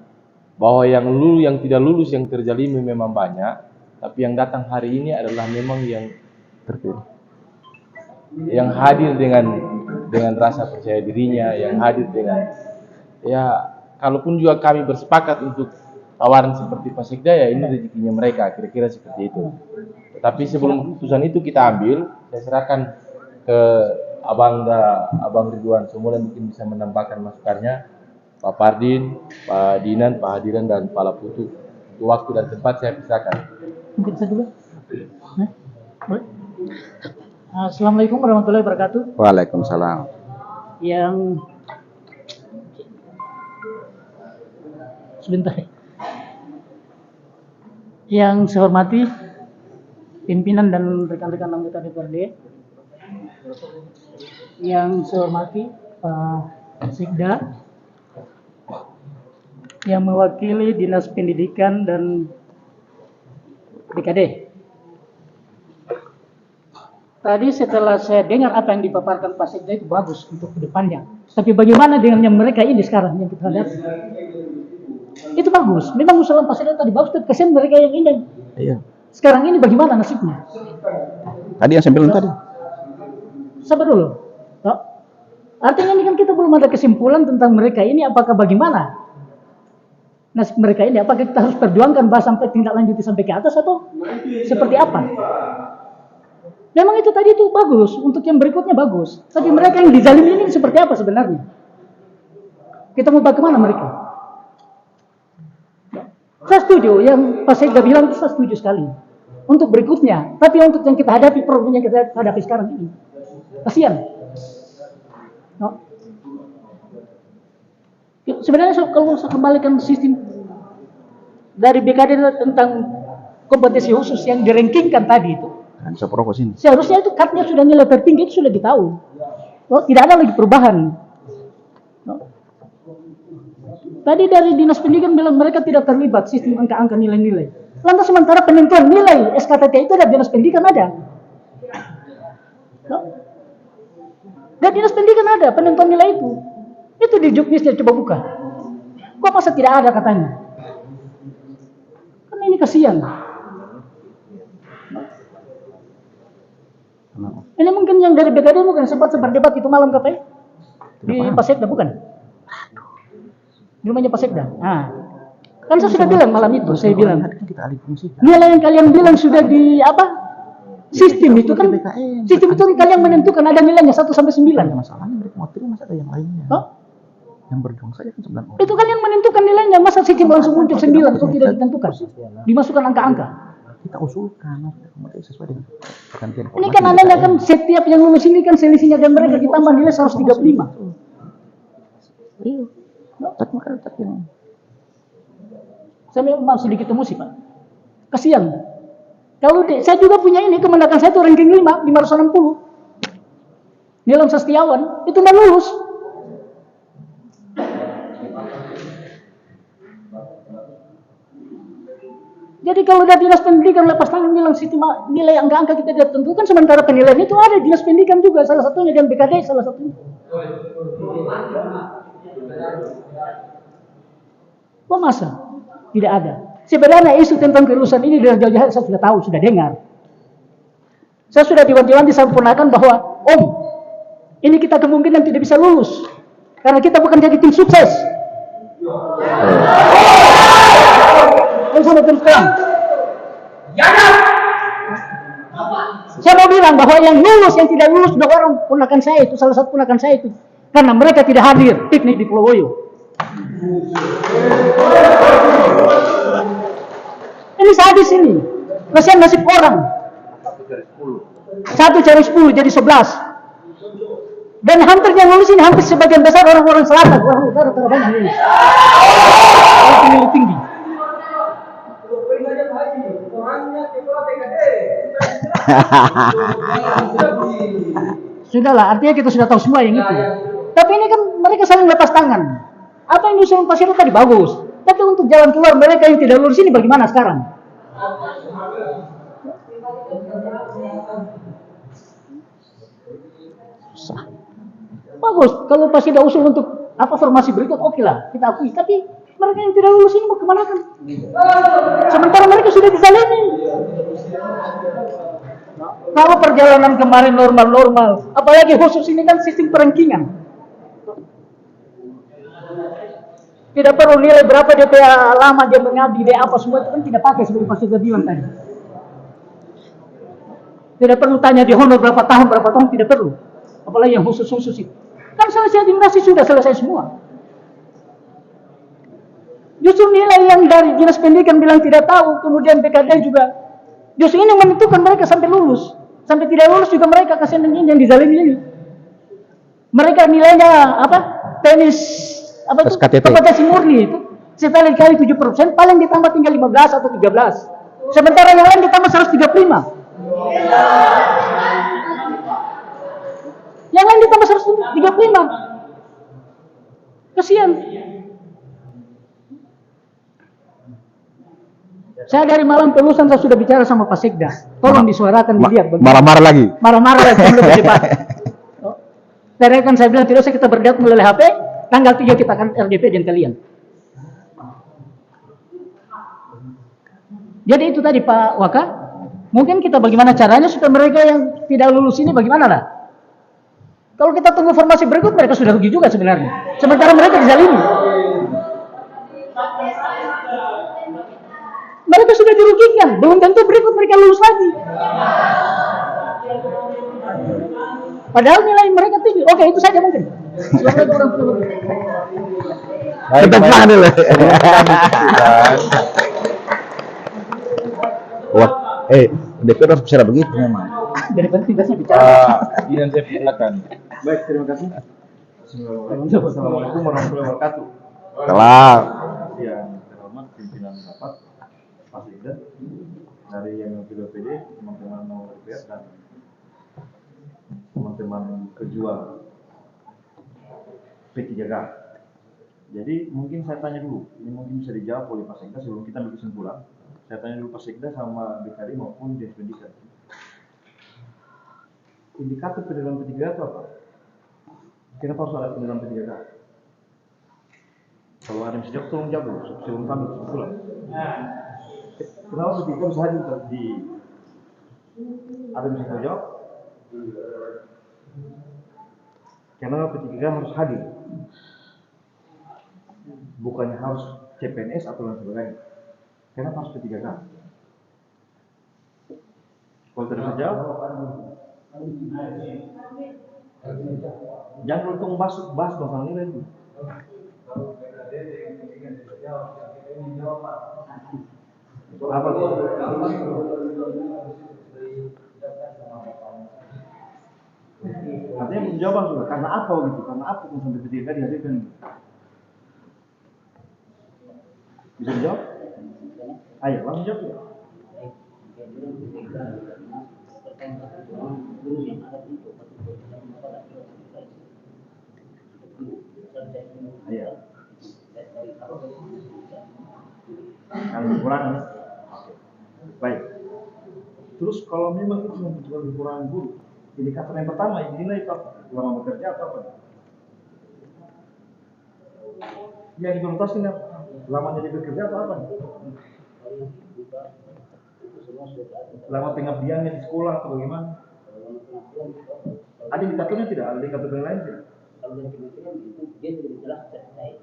bahwa yang tidak lulus, yang terjalimi memang banyak, tapi yang datang hari ini adalah memang yang terpilih, yang hadir dengan rasa percaya dirinya, yang hadir dengan, ya kalaupun juga kami bersepakat untuk tawaran seperti Pak Sekda, ya ini rezekinya mereka, kira-kira seperti itu. Tapi sebelum keputusan itu kita ambil, saya serahkan ke Abang Ridwan semua, dan mungkin bisa menambahkan masukannya. Pak Pardin, Pak Dinan, Pak Hadiran, dan Pak Laputu. Untuk waktu dan tempat saya persilakan. Mungkin saya dulu. Boleh? Assalamualaikum warahmatullahi wabarakatuh. Waalaikumsalam. Yang sebentar. Yang saya hormati pimpinan dan rekan-rekan anggota DPRD. Yang saya hormati Pak Sekda yang mewakili Dinas Pendidikan dan BKD. Tadi setelah saya dengar apa yang dipaparkan Pak Sekda itu bagus untuk kedepannya. Tapi bagaimana dengan yang mereka ini sekarang yang kita hadapi? Itu bagus. Memang usulan Pak Sekda tadi bagus, tapi kasihan mereka yang ini. Iya. Sekarang ini bagaimana nasibnya? Tadi yang saya bilang tadi. Sabar dulu. Artinya ini kan kita belum ada kesimpulan tentang mereka ini, apakah bagaimana nasib mereka ini, apakah kita harus perjuangkan sampai tindak lanjuti sampai ke atas atau seperti apa? Memang itu tadi itu bagus, untuk yang berikutnya bagus, tapi mereka yang dizalimi ini seperti apa sebenarnya? Kita mau bagaimana mereka? Saya setuju yang Pak Sekda bilang, saya setuju sekali untuk berikutnya, tapi untuk yang kita hadapi, problemnya kita hadapi sekarang ini kasihan. Sebenarnya kalau saya kembalikan sistem dari BKD tentang kompetensi khusus yang dirankingkan tadi itu, seharusnya itu katnya sudah nilai tertinggi, itu sudah ditahu. Tidak ada lagi perubahan. Tadi dari Dinas Pendidikan bilang mereka tidak terlibat sistem angka-angka nilai-nilai. Lantas sementara penentuan nilai SKTT itu dari Dinas Pendidikan ada. Dan Dinas Pendidikan ada penentuan nilai itu. Itu di juknisnya, coba buka. Kok masa tidak ada katanya? Kan ini kasihan. Ini mungkin yang dari BKD bukan sempat berdebat itu malam katanya? Di Pak Sekda bukan? Di rumahnya Pak Sekda. Nah, kan saya sudah bilang malam itu, saya bilang nilai yang kalian bilang sudah di apa? Sistem itu kan, sistem itu kalian menentukan ada nilainya 1 sampai 9. Masalahnya mereka mau terima, masa ada yang lainnya. Yang berjuang saja kan 9 orang. Itu kalian menentukan nilainya, masa sistem langsung muncul 9 atau tidak ditentukan? Dimasukkan angka-angka. Kita usulkan sesuai dengan pergantian. Ini kan anehnya kan setiap yang lulus ini kan selisihnya dan mereka ditambah nilai 135. Iya. Tapi makanya yang saya memang sedikit emosi Pak. Kasihan. Kalau saya juga punya ini, kemenangan saya itu ranking 5, 560. Nilam Sastiawan itu nggak lulus. Jadi kalau dari dinas pendidikan lepas tangan bilang situ nilai yang nggak angka kita tidak tentukan, sementara penilaian itu ada di dinas pendidikan juga, salah satunya dan BKD salah satunya. Oh masa? Tidak ada. Sebenarnya isu tentang kelulusan ini dari jauh-jauh saya sudah tahu, sudah dengar. Saya sudah diwanti-wanti disampurnakan bahwa ini kita kemungkinan tidak bisa lulus karena kita bukan jadi tim sukses. Saya mau bilang bahwa yang lulus, yang tidak lulus dua orang ponakan saya itu, salah satu ponakan saya itu, karena mereka tidak hadir piknik di Pulau Woyo. Ini sadis ini, kasihan nasib orang. 1 cari 10 jadi 11. Dan hampir yang lulus ini hampir sebagian besar orang-orang selatan, orang utara terbanyak lulus. Orang tinggi. Sudahlah, artinya kita sudah tahu semua yang itu. Tapi ini kan mereka saling lepas tangan. Apa yang diusul pasir tadi bagus, tapi untuk jalan keluar mereka yang tidak lulus ini bagaimana sekarang? Susah. Bagus, kalau pasti ada usul untuk apa formasi berikut, oke lah, kita akui. Tapi mereka yang tidak lulus ini mau kemana kan? Sementara mereka sudah dizalimi. Kalau perjalanan kemarin normal-normal, apalagi khusus ini kan sistem perengkingan. Tidak perlu nilai berapa DP lama dia mengabdi, dia apa semua itu kan tidak pakai seperti Pak Sudah bilang tadi. Tidak perlu tanya di honor berapa tahun tidak perlu. Apalagi yang khusus-khusus itu. Kan selesai administrasi sudah selesai semua. Justru nilai yang dari dinas pendidikan bilang tidak tahu, kemudian BKD juga justru ini menentukan mereka sampai lulus. Sampai tidak lulus juga mereka kasihan yang dizalimi ini. Mereka nilainya apa? Tenis apa itu? Kompetisi murni itu. Setelah dikali 7%, paling ditambah tinggal 15 atau 13. Sementara yang lain ditambah 135. Yang lain ditambah 135. Kasihan. Saya dari malam kelulusan saya sudah bicara sama Pak Sekda. Tolong disuarakan dilihat. Marah-marah lagi. Marah-marah lagi sebelum debat. Dari kan saya bilang tidak usah kita berdebat melalui HP. Tanggal 3 kita akan RDP dengan kalian. Jadi itu tadi Pak Waka. Mungkin kita bagaimana caranya supaya mereka yang tidak lulus ini bagaimana lah? Kalau kita tunggu formasi berikut mereka sudah rugi juga sebenarnya. Sementara mereka dizalimi. Mereka sudah dirugikan, belum tentu berikut mereka lulus lagi. Padahal nilai mereka tinggi. Oke, itu saja mungkin. Ketempatan nilai. Wah, DP harus bicara begitu memang. Dari penting saya bicara. Ini yang saya persilakan. Baik, terima kasih. Assalamualaikum warahmatullahi wabarakatuh. Salam. Yang terhormat pimpinan rapat Pak Sekda dari yang PD, teman-teman DPR dan teman-teman kejual P3K. Jadi mungkin saya tanya dulu, ini mungkin bisa dijawab oleh Pak Sekda sebelum kita bikin kesimpulan. Saya tanya dulu Pak Sekda sama BKD maupun Dinas Pendidikan. Indikator penerimaan P3K itu apa? Kenapa harus ada penerimaan P3K? Kalau ada yang sejak tolong jawab dulu sebelum kami kesimpulan. Kenapa P3K bisa hadir di ada yang bisa jawab? Kenapa P3K harus hadir? Bukannya harus CPNS atau lain sebagainya. Kenapa harus P3K? Kalau tidak bisa jawab, jangan lupa bahas masalah nilai dulu. Apa tuh? Artinya belum jawab sudah. Karena apa gitu? Karena apa kok sampai P3K dihadirkan? Bisa dijawab? Ayo, langsung jawab ya. Iya. Kalau kekurangan. Oke. Baik. Terus kalau memang itu membutuhkan kekurangan guru, indikator yang pertama yang dinilai itu apa? Lama bekerja atau apa? Yang diprioritaskan apa? Lamanya dia bekerja atau apa? Lama pengabdiannya di sekolah atau bagaimana? Ada indikatornya tidak? Ada indikator yang lain tidak? Kalau dari kementerian itu dia tidak jelas terkait.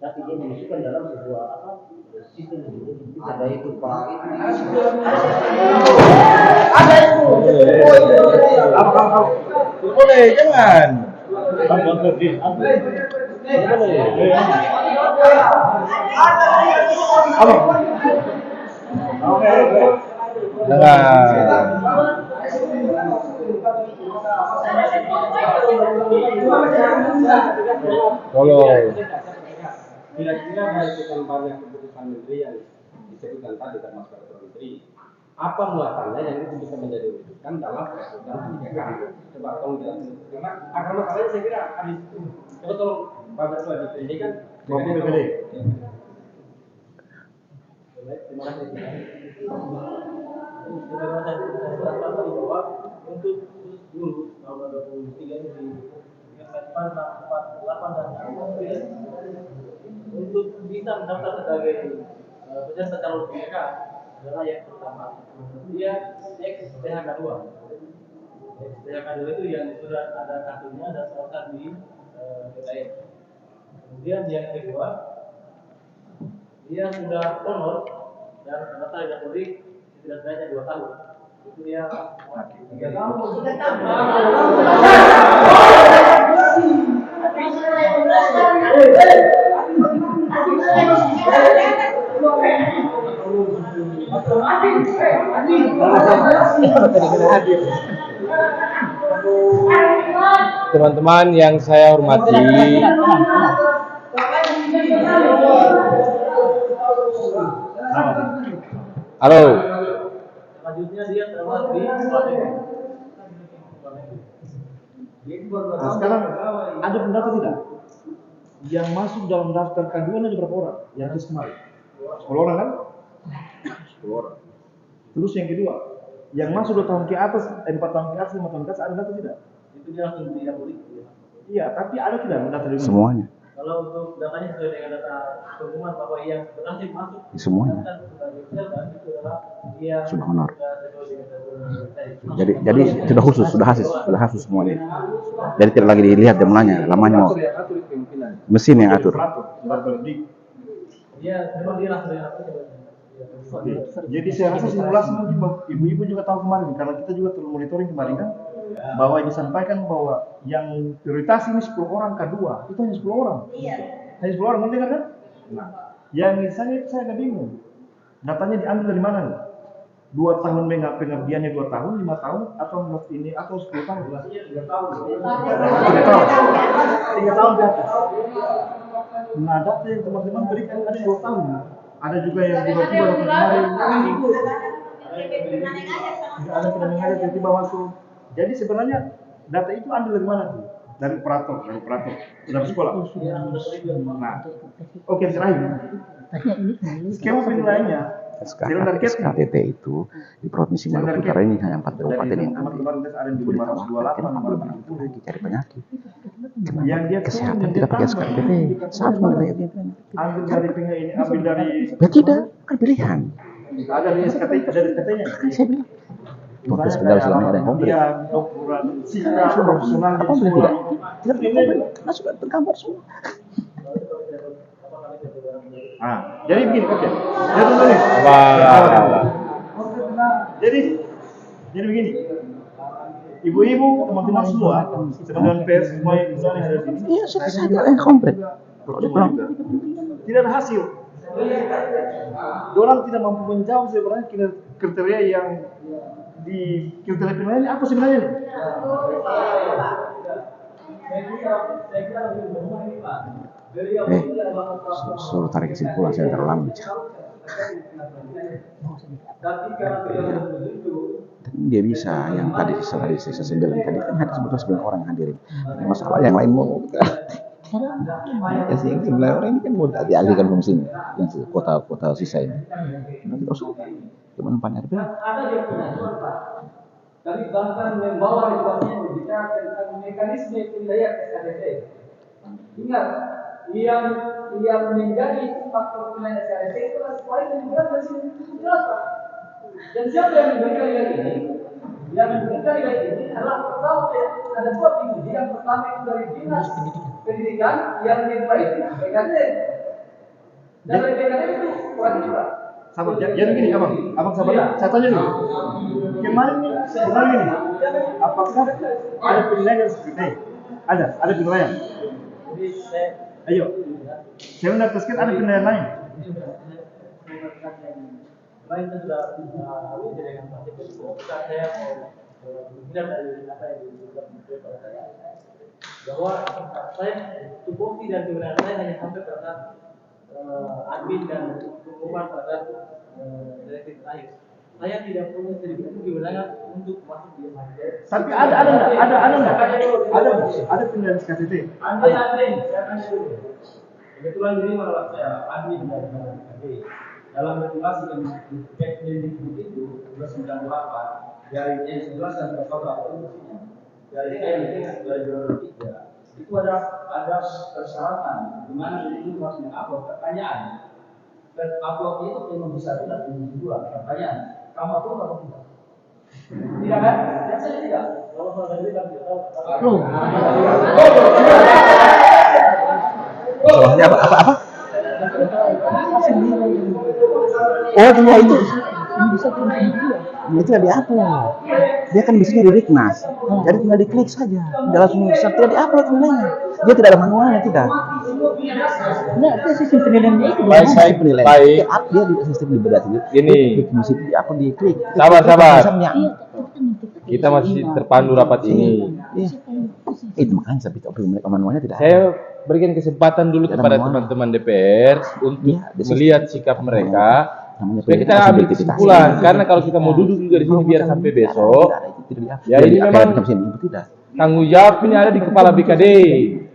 Tapi dia dimasukkan dalam sebuah sistem ada itu Pak itu ada itu apa boleh jangan Kalau kira-kira dari sekian banyak keputusan menteri yang disebutkan tadi termasuk peraturan menteri, apa muatannya yang itu bisa menjadi rujukan dalam peraturan kebijakan? Coba tolong jelasin. Karena akar masalahnya saya kira ada di situ. Coba tolong Pak Ketua diperhatikan. maupun BPD. Terima kasih. Bahwa untuk guru tahun 2023 ini di Kemenpan 48 dan 9 untuk bisa mendaftar sebagai peserta calon PKK adalah yang pertama dia ex-PHK 2. Ex-PHK 2 itu yang sudah ada kartunya dan daftar di PKN. Kemudian yang kedua dia sudah honor dan daftar di Polri setidaknya 2 tahun. Itu dia 3 tahun. teman-teman yang saya hormati, halo. Selanjutnya dia telah di luar negeri. Nah, sekarang ada pendata tidak? Yang masuk dalam daftar kandidat ada berapa orang? Yang tes kemarin 10 orang kan? 10 orang. Terus yang kedua, yang masuk 2 tahun ke atas, 4 tahun ke atas, 5 tahun ke atas ada data tidak? Itu dia langsung tidak boleh. Iya, tapi ada tidak data dari mana? Semuanya. Kalau untuk datanya sesuai dengan data pengumuman bahwa yang berhasil masuk Semuanya. sebagai peserta itu adalah dia Sudah honor. sesuai dengan data. Jadi sudah khusus, sudah khusus semuanya. Jadi tidak lagi dilihat jumlahnya, lamanya mau. Mesin yang atur. Dia memang dia langsung dengan apa? Oke. Jadi saya rasa simulasi mungkin ibu-ibu juga tahu kemarin karena kita juga terus monitoring kemarin kan bahwa disampaikan bahwa yang prioritas ini 10 orang K2 itu hanya 10 orang. Iya. Hanya 10 orang, mendengar kan? Nah, yang saya agak bingung. Datanya diambil dari mana nih? 2 tahun pengabdiannya 2 tahun, 5 tahun atau ini atau 10 tahun? 3 tahun. 3 tahun ke atas. Nah, data yang teman-teman berikan ada 2 tahun. Ada juga yang tiba-tiba datang kemarin. Tidak ada tidak mengajar tiba-tiba masuk. Jadi sebenarnya data itu ambil dari mana tuh? Dari operator, dari sekolah. Nah, oke terakhir. Skema penilaiannya. SKTT itu di Provinsi Maluku Utara ini hanya 4 kabupaten yang ambil. Lagi cari penyakit. Kesehatan tidak pakai SKTT. Saat menilai Ambil dari pihak ini, ambil dari. tidak, kan pilihan. Ada di SKT, ada di SKT-nya. Saya bilang. Tugas segala selama ada yang komplit. Komplit tidak? Tidak komplit. Karena sudah tergambar semua. Ah, jadi begini, oke. Jadi begini. Ibu-ibu, teman-teman semua, teman-teman PS semua yang ada di sini. Iya, saya tidak yang komplit. Tidak ada hasil. Dorang tidak mampu menjawab sebenarnya kriteria yang di kriteria penilaian apa sebenarnya? Suruh tarik kesimpulan saya terlalu bicara. Dia bisa yang tadi saya bilang tadi kan ada 9 orang hadirin. Masalah yang lain mau Ya sih, sebenarnya orang ini kan mau dialihkan fungsinya yang kota sisa ini. Nanti usah cuma Pan RB. Tapi bahkan membawa regulasinya berbicara tentang mekanisme penilaian SKDT. Ingat, yang menjadi faktor penilaian SKDT itu adalah poin yang jelas dari sini jelas, Pak. Dan siapa yang memberikan nilai ini? Yang memberikan nilai ini adalah pertama ada dua pintu. Yang pertama itu dari dinas pendidikan, yang kedua itu PKD. Dan dari PKD itu kurang juga. Sabar, jadi gini abang sabar. Saya tanya dulu. Kemarin ini, apakah ada penilaian SKDT? Ada penilaian. Ayo, saya menegaskan ada penilaian lain. Lain itu sudah dengan praktik itu saya mau menghindar dari apa yang dilakukan pada saya bahwa saya tupoksi dan kebenaran saya hanya sampai pada admin dan pengumuman pada direktif terakhir. Saya tidak punya sedikit kewenangan untuk masuk di MHD. Tapi ada penilaian SKDT. Ada. Saya tanya dulu. Kebetulan ini malah saya admin dari MHD. Dalam regulasi yang disebut itu 298 dari N11 dan dari N dari 2003 itu ada persyaratan di mana itu harus mengupload pertanyaan dan upload itu memang bisa tidak dua pertanyaan kamu tahu atau tidak? Tidak kan? Yang saya tidak. Kalau soal dari kan tidak tahu. Soalnya apa? Oh iya itu di-upload. Dia kan bisa di Riknas. Jadi tinggal diklik saja. Tidak langsung tidak di-upload nilainya. Dia tidak ada manualnya, tidak. Nah, itu sistem penilaiannya itu. Baik penilaian. Baik. Dia di sistem di berat ini. Gini. Mesti di-upload diklik. Sabar. Kita masih terpandu rapat ini. Itu makanya saya bicara mereka manualnya tidak. Saya berikan kesempatan dulu kepada teman-teman DPR untuk melihat sikap mereka. Supaya kita ambil kesimpulan, karena kalau kita mau duduk juga di sini biar sampai besok, ya ini memang tanggung jawab ini ada di kepala BKD.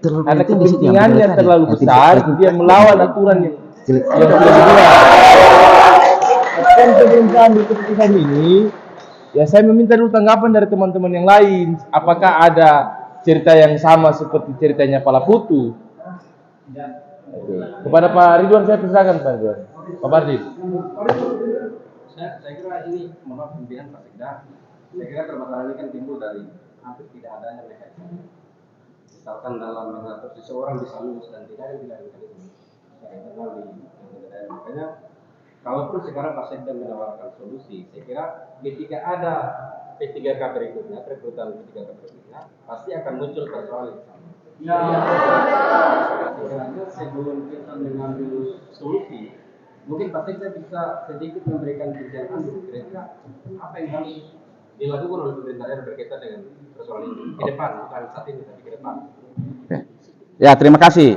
Karena kepentingannya terlalu besar, dia melawan aturan yang sudah dibuat. Dan sebelum keputusan ini, ya saya meminta dulu tanggapan dari teman-teman yang lain. Apakah ada cerita yang sama seperti ceritanya Pala Putu? Kepada Pak Ridwan saya persilakan Pak Ridwan. Pak Bardin. Saya kira ini mohon pimpinan Pak Sekda. Saya kira permasalahan ini kan timbul dari hampir tidak adanya mekanisme. Misalkan dalam mengatur seseorang bisa lulus dan tidak ada mekanisme secara internal di daerah. Makanya kalaupun sekarang Pak Sekda menawarkan solusi, saya kira ketika ada P3K berikutnya, perekrutan P3K berikutnya, pasti akan muncul persoalan yang sama. Karena sebelum kita mengambil solusi, mungkin Pak Sekda bisa sedikit memberikan pencerahan kira-kira apa yang harus dilakukan oleh pemerintah daerah berkaitan dengan persoalan ini ke depan, bukan saat ini tapi ke depan. Ya, terima kasih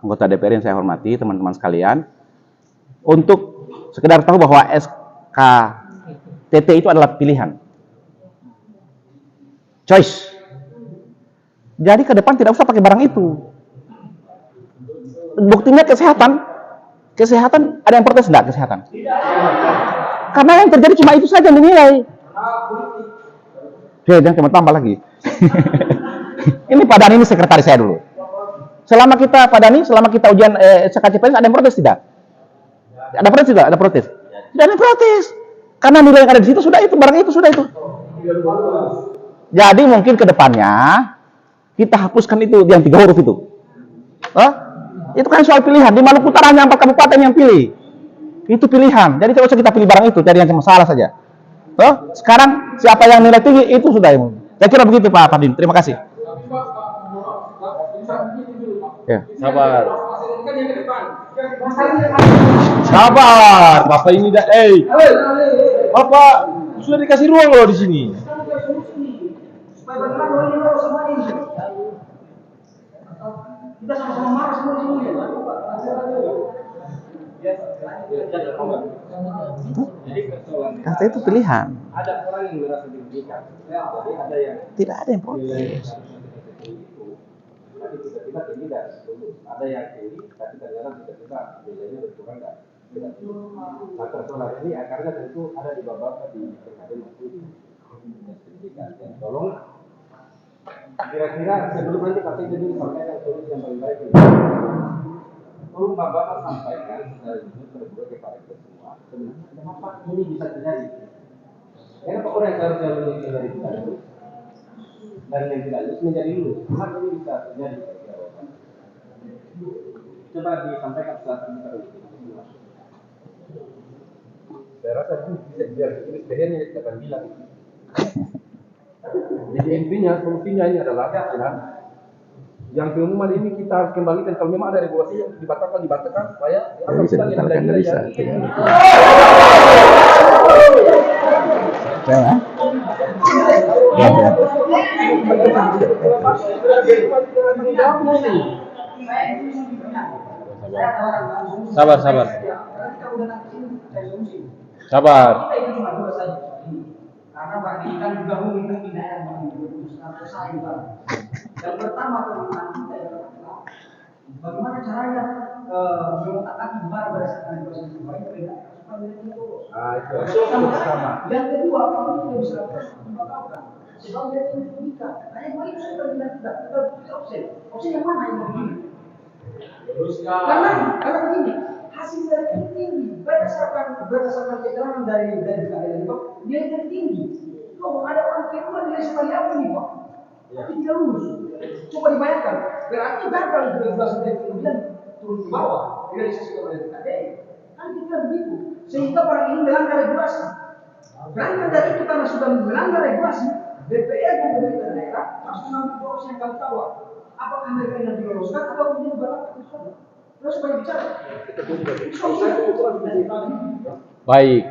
anggota DPR yang saya hormati, teman-teman sekalian. Untuk sekedar tahu bahwa SKTT itu adalah pilihan, choice. Jadi ke depan tidak usah pakai barang itu. Buktinya kesehatan ada yang protes enggak kesehatan? Karena yang terjadi cuma itu saja yang dinilai. Oke, jangan tambah lagi. Ini Pak Dani, ini sekretaris saya dulu. Selama kita ujian SKCPNS ada yang protes tidak? Ada protes tidak? Ada protes. Tidak ada yang protes. Karena nilai yang ada di situ sudah itu, barang itu sudah itu. Jadi mungkin ke depannya kita hapuskan itu yang 3 huruf itu. Itu kan soal pilihan. Di Maluku Utara hanya 4 kabupaten yang pilih. Itu pilihan. Jadi tidak usah kita pilih barang itu, cari yang masalah saja. Sekarang siapa yang nilai tinggi itu sudah. Saya kira begitu Pak Fadin. Terima kasih. Ya. Sabar, Bapak ini Bapak sudah dikasih ruang loh di sini. Kita sama-sama marah semua di sini. Kata itu pilihan. Ada orang yang merasa dirugikan. Jadi ada yang tidak ada yang protes. Tapi tiba-tiba tinggi dan lulus. Ada yang tinggi, tapi ternyata tiba-tiba nilainya berkurang dan tidak lulus. Nah, persoalan ini akarnya tentu ada di bapak di PKD maupun di pendidikan. Tolong kira-kira sebelum nanti pasti jadi sampaikan solusi yang paling baik. Tolong bapak sampaikan secara jujur terbuka kepada kita semua. Sebenarnya kenapa ini bisa terjadi? Kenapa orang yang seharusnya lulus menjadi tidak lulus dan yang tidak lulus menjadi lulus? Kenapa ini bisa terjadi? Coba disampaikan setelah kita lulus. Saya rasa itu bisa biar ini akan bilang. Jadi intinya solusinya ini adalah ya, yang pengumuman ini kita harus kembalikan kalau memang ada regulasi yang dibatalkan supaya bisa dibatalkan nggak bisa. Sabar. Karena bagi kita juga meminta pidana yang pertama permintaan kita adalah bagaimana caranya meletakkan bar berdasarkan proses supaya tidak sama. Yang kedua, kalau tidak bisa membatalkan sebab dia itu menikah. Hanya itu sudah tidak kita opsi yang mana yang begini? Karena begini, hasil dari ini tinggi berdasarkan keterangan dari keadaan itu dia tinggi. Kalau ada orang kedua nilai sekali apa nih Pak? Tapi tidak lulus. Coba dibayangkan, berarti gagal di 2012 kemudian turun ke bawah realisasi oleh KDI. Kan kita begitu, sehingga orang ini melanggar regulasi. Berangkat dari itu karena sudah melanggar regulasi, DPR dan pemerintah daerah harus mengambil proses yang kamu tahu. Apakah mereka yang diloloskan atau kemudian dibatalkan? Terus banyak bicara. Baik,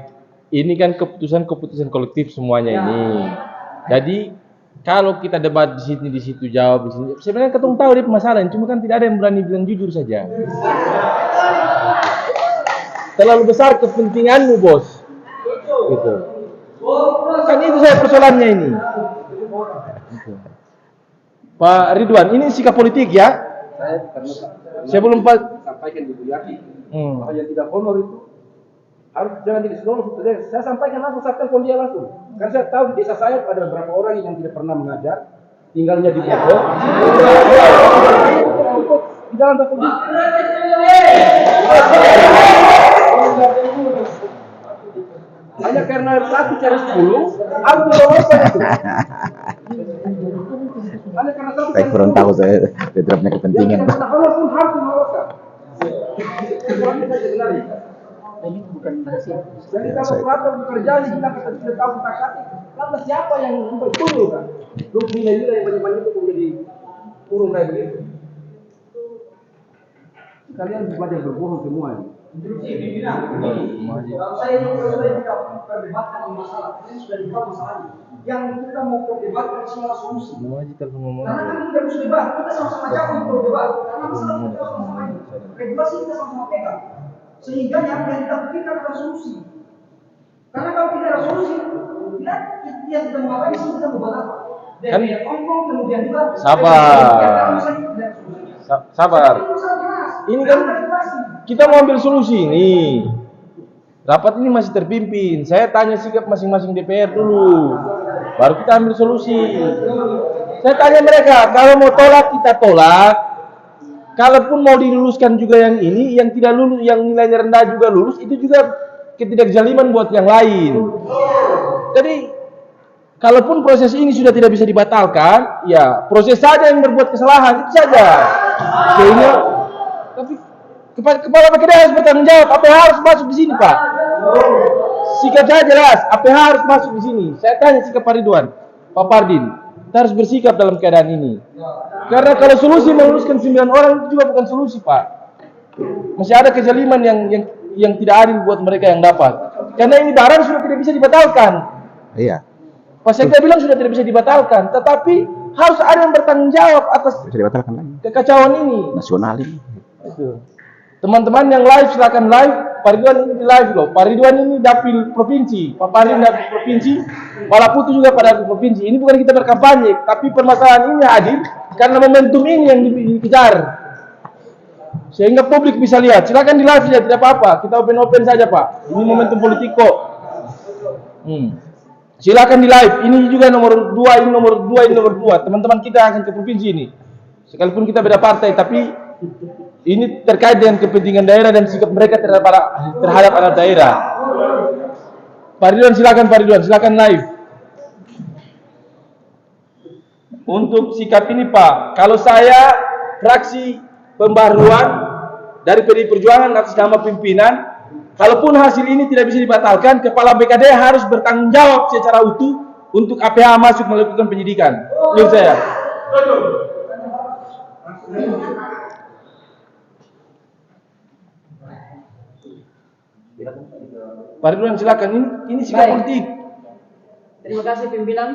ini kan keputusan kolektif semuanya ini. Jadi kalau kita debat di situ jawab di sini, sebenarnya ketemu tahu dia permasalahan, cuma kan tidak ada yang berani bilang jujur saja. Terlalu besar kepentinganmu bos, gitu. Kan itu saya persoalannya ini. Pak Ridwan, ini sikap politik ya? Saya belum sampaikan di Buliaki bahwa yang tidak honor itu harus jangan diseluruh. Saya sampaikan langsung, saya telepon dia langsung. Karena saya tahu di desa saya ada beberapa orang yang tidak pernah mengajar, tinggalnya di Bogor. Di dalam telepon dia. Hanya karena satu cari 10, aku meloloskan itu. Saya kurang tahu, saya tidak punya kepentingan. Walaupun harus meloloskan. Ini bukan rahasia. Jadi kalau operator bekerja di kita sudah tahu kata-kata, lantas siapa yang betul kan? Lu nilai-nilai yang banyak-banyak itu menjadi kurung kayak begitu. Kalian pada berbohong semua ini. Kalau saya tidak perdebatkan masalah, ini sudah dijawab masalahnya. Yang kita mau perdebatkan semua solusi. Karena kan kita bisa debat, kita sama-sama jawab untuk debat. Karena masalah kita sama-sama ini. Regulasi kita sama-sama pegang. Sehingga yang kita pikirkan adalah solusi. Karena kalau tidak ada solusi, yang kita mau ngapain sih kita mau buat apa? Dan ongkong kemudian juga. Sabar. Ini kan kita mau ambil solusi ini. Rapat ini masih terpimpin. Saya tanya sikap masing-masing DPR dulu. Baru kita ambil solusi. Saya tanya mereka, kalau mau tolak kita tolak. Kalaupun mau diluluskan juga yang ini, yang tidak lulus, yang nilainya rendah juga lulus, itu juga ketidakjaliman buat yang lain. Jadi, kalaupun proses ini sudah tidak bisa dibatalkan, ya proses saja yang berbuat kesalahan, itu saja. Sehingga, tapi kepala PKD harus bertanggung jawab, apa yang harus masuk di sini Pak? Sikap saya jelas, apa yang harus masuk di sini? Saya tanya sikap Pak Ridwan, Pak Pardin, kita harus bersikap dalam keadaan ini. Karena kalau solusi meluluskan 9 orang itu juga bukan solusi Pak. Masih ada kezaliman yang tidak adil buat mereka yang dapat. Karena ini barang sudah tidak bisa dibatalkan. Iya. Pak Sekda bilang sudah tidak bisa dibatalkan, tetapi harus ada yang bertanggung jawab atas Bisa dibatalkan lagi. kekacauan ini. Nasional ini. Itu. Teman-teman yang live silakan live. Pak Ridwan ini di live loh. Pak Ridwan ini dapil provinsi, Pak Parin dapil provinsi, Pak Putu juga pada dapil provinsi. Ini bukan kita berkampanye, tapi permasalahan ini hadir karena momentum ini yang dikejar. Sehingga publik bisa lihat. Silakan di live saja, tidak apa-apa. Kita open saja Pak. Ini momentum politik kok. Silakan di live. Ini juga nomor 2, ini nomor 2, ini nomor 2. Teman-teman kita akan ke provinsi ini. Sekalipun kita beda partai, tapi ini terkait dengan kepentingan daerah dan sikap mereka terhadap anak daerah. Pak Ridwan silakan, Pak Ridwan silakan live. Untuk sikap ini Pak, kalau saya fraksi pembaruan dari PDI Perjuangan atas nama pimpinan, kalaupun hasil ini tidak bisa dibatalkan, Kepala BKD harus bertanggung jawab secara utuh untuk APH masuk melakukan penyidikan. Menurut saya. Pak Ridwan silakan, ini sikap politik. Terima kasih pimpinan.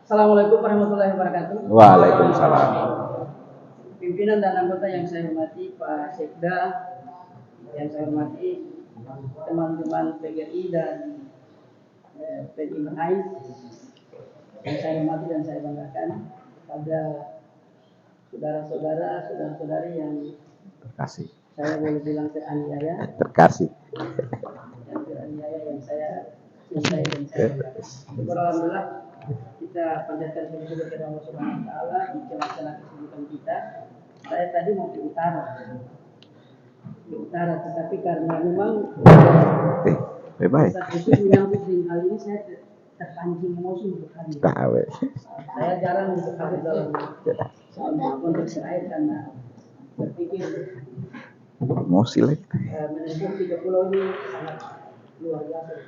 Assalamualaikum warahmatullahi wabarakatuh. Waalaikumsalam. Pimpinan dan anggota yang saya hormati, Pak Sekda, yang saya hormati teman-teman PGRI dan PGI Menai, yang saya hormati dan saya banggakan, pada saudara-saudara, saudara-saudari yang Terkasih. saya boleh bilang teraniaya, Terkasih. yang teraniaya yang saya cintai dan saya banggakan. Alhamdulillah kita panjatkan syukur kepada Allah Subhanahu wa taala di celah-celah kesibukan kita. Saya tadi mau ke utara, tetapi karena memang saat itu menyambut dengan hal ini saya terpancing emosi untuk hari ini. Saya jarang untuk hadir dalam konteks rakyat karena berpikir emosi lagi. Menempuh 3 pulau ini sangat luar biasa.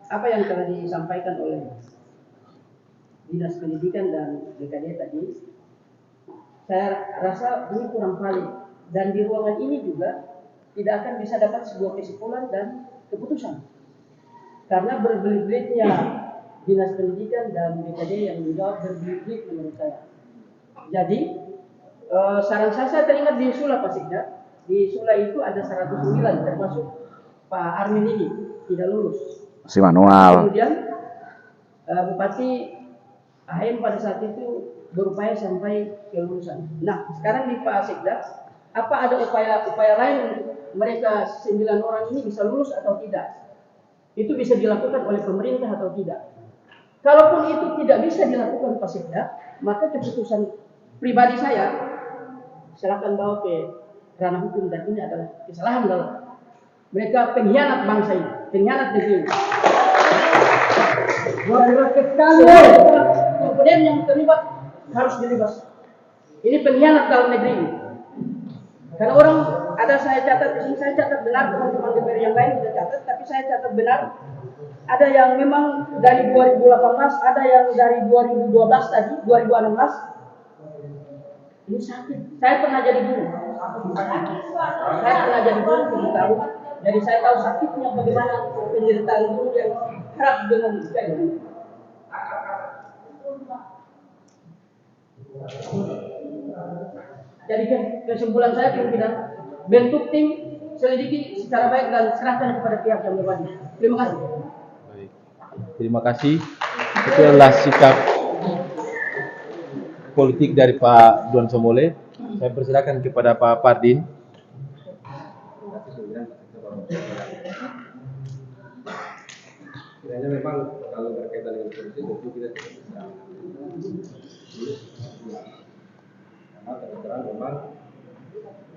Apa yang telah disampaikan oleh Dinas Pendidikan dan BKD tadi, saya rasa ini kurang valid, dan di ruangan ini juga tidak akan bisa dapat sebuah kesimpulan dan keputusan karena berbelit-belitnya Dinas Pendidikan dan BKD yang menjawab berbelit-belit menurut saya. Jadi saran saya teringat di Sula Pak Sekda. Di Sula itu ada 109 termasuk Pak Armin ini tidak lulus. Si manual. Kemudian Bupati AHM pada saat itu berupaya sampai kelulusan. Nah, sekarang di Pak Sekda, apa ada upaya lain untuk mereka 9 orang ini bisa lulus atau tidak? Itu bisa dilakukan oleh pemerintah atau tidak? Kalaupun itu tidak bisa dilakukan Pak Sekda, maka keputusan pribadi saya silakan bawa ke ranah hukum, dan ini adalah kesalahan dalam mereka pengkhianat bangsa ini, pengkhianat negeri ini. Kemudian yang terlibat harus dilibas. Ini pengkhianat dalam negeri ini. Karena orang ada saya catat di sini, saya catat benar, teman-teman DPR yang lain tidak catat, tapi saya catat benar. Ada yang memang dari 2018, ada yang dari 2012 tadi, 2016. Ini sakit. Saya pernah jadi guru. Saya pernah jadi guru 7 tahun. Jadi saya tahu sakitnya bagaimana penderitaan guru yang kerap dengan saya. Jadi kesimpulan saya pimpinan, bentuk tim, selidiki secara baik dan serahkan kepada pihak yang berwajib. Terima kasih. Baik. Terima kasih. Itu adalah sikap politik dari Pak Duan Somole. Saya persilakan kepada Pak Pardin. Kiranya memang kalau berkaitan dengan politik tentu kita tidak bisa. Karena terus terang memang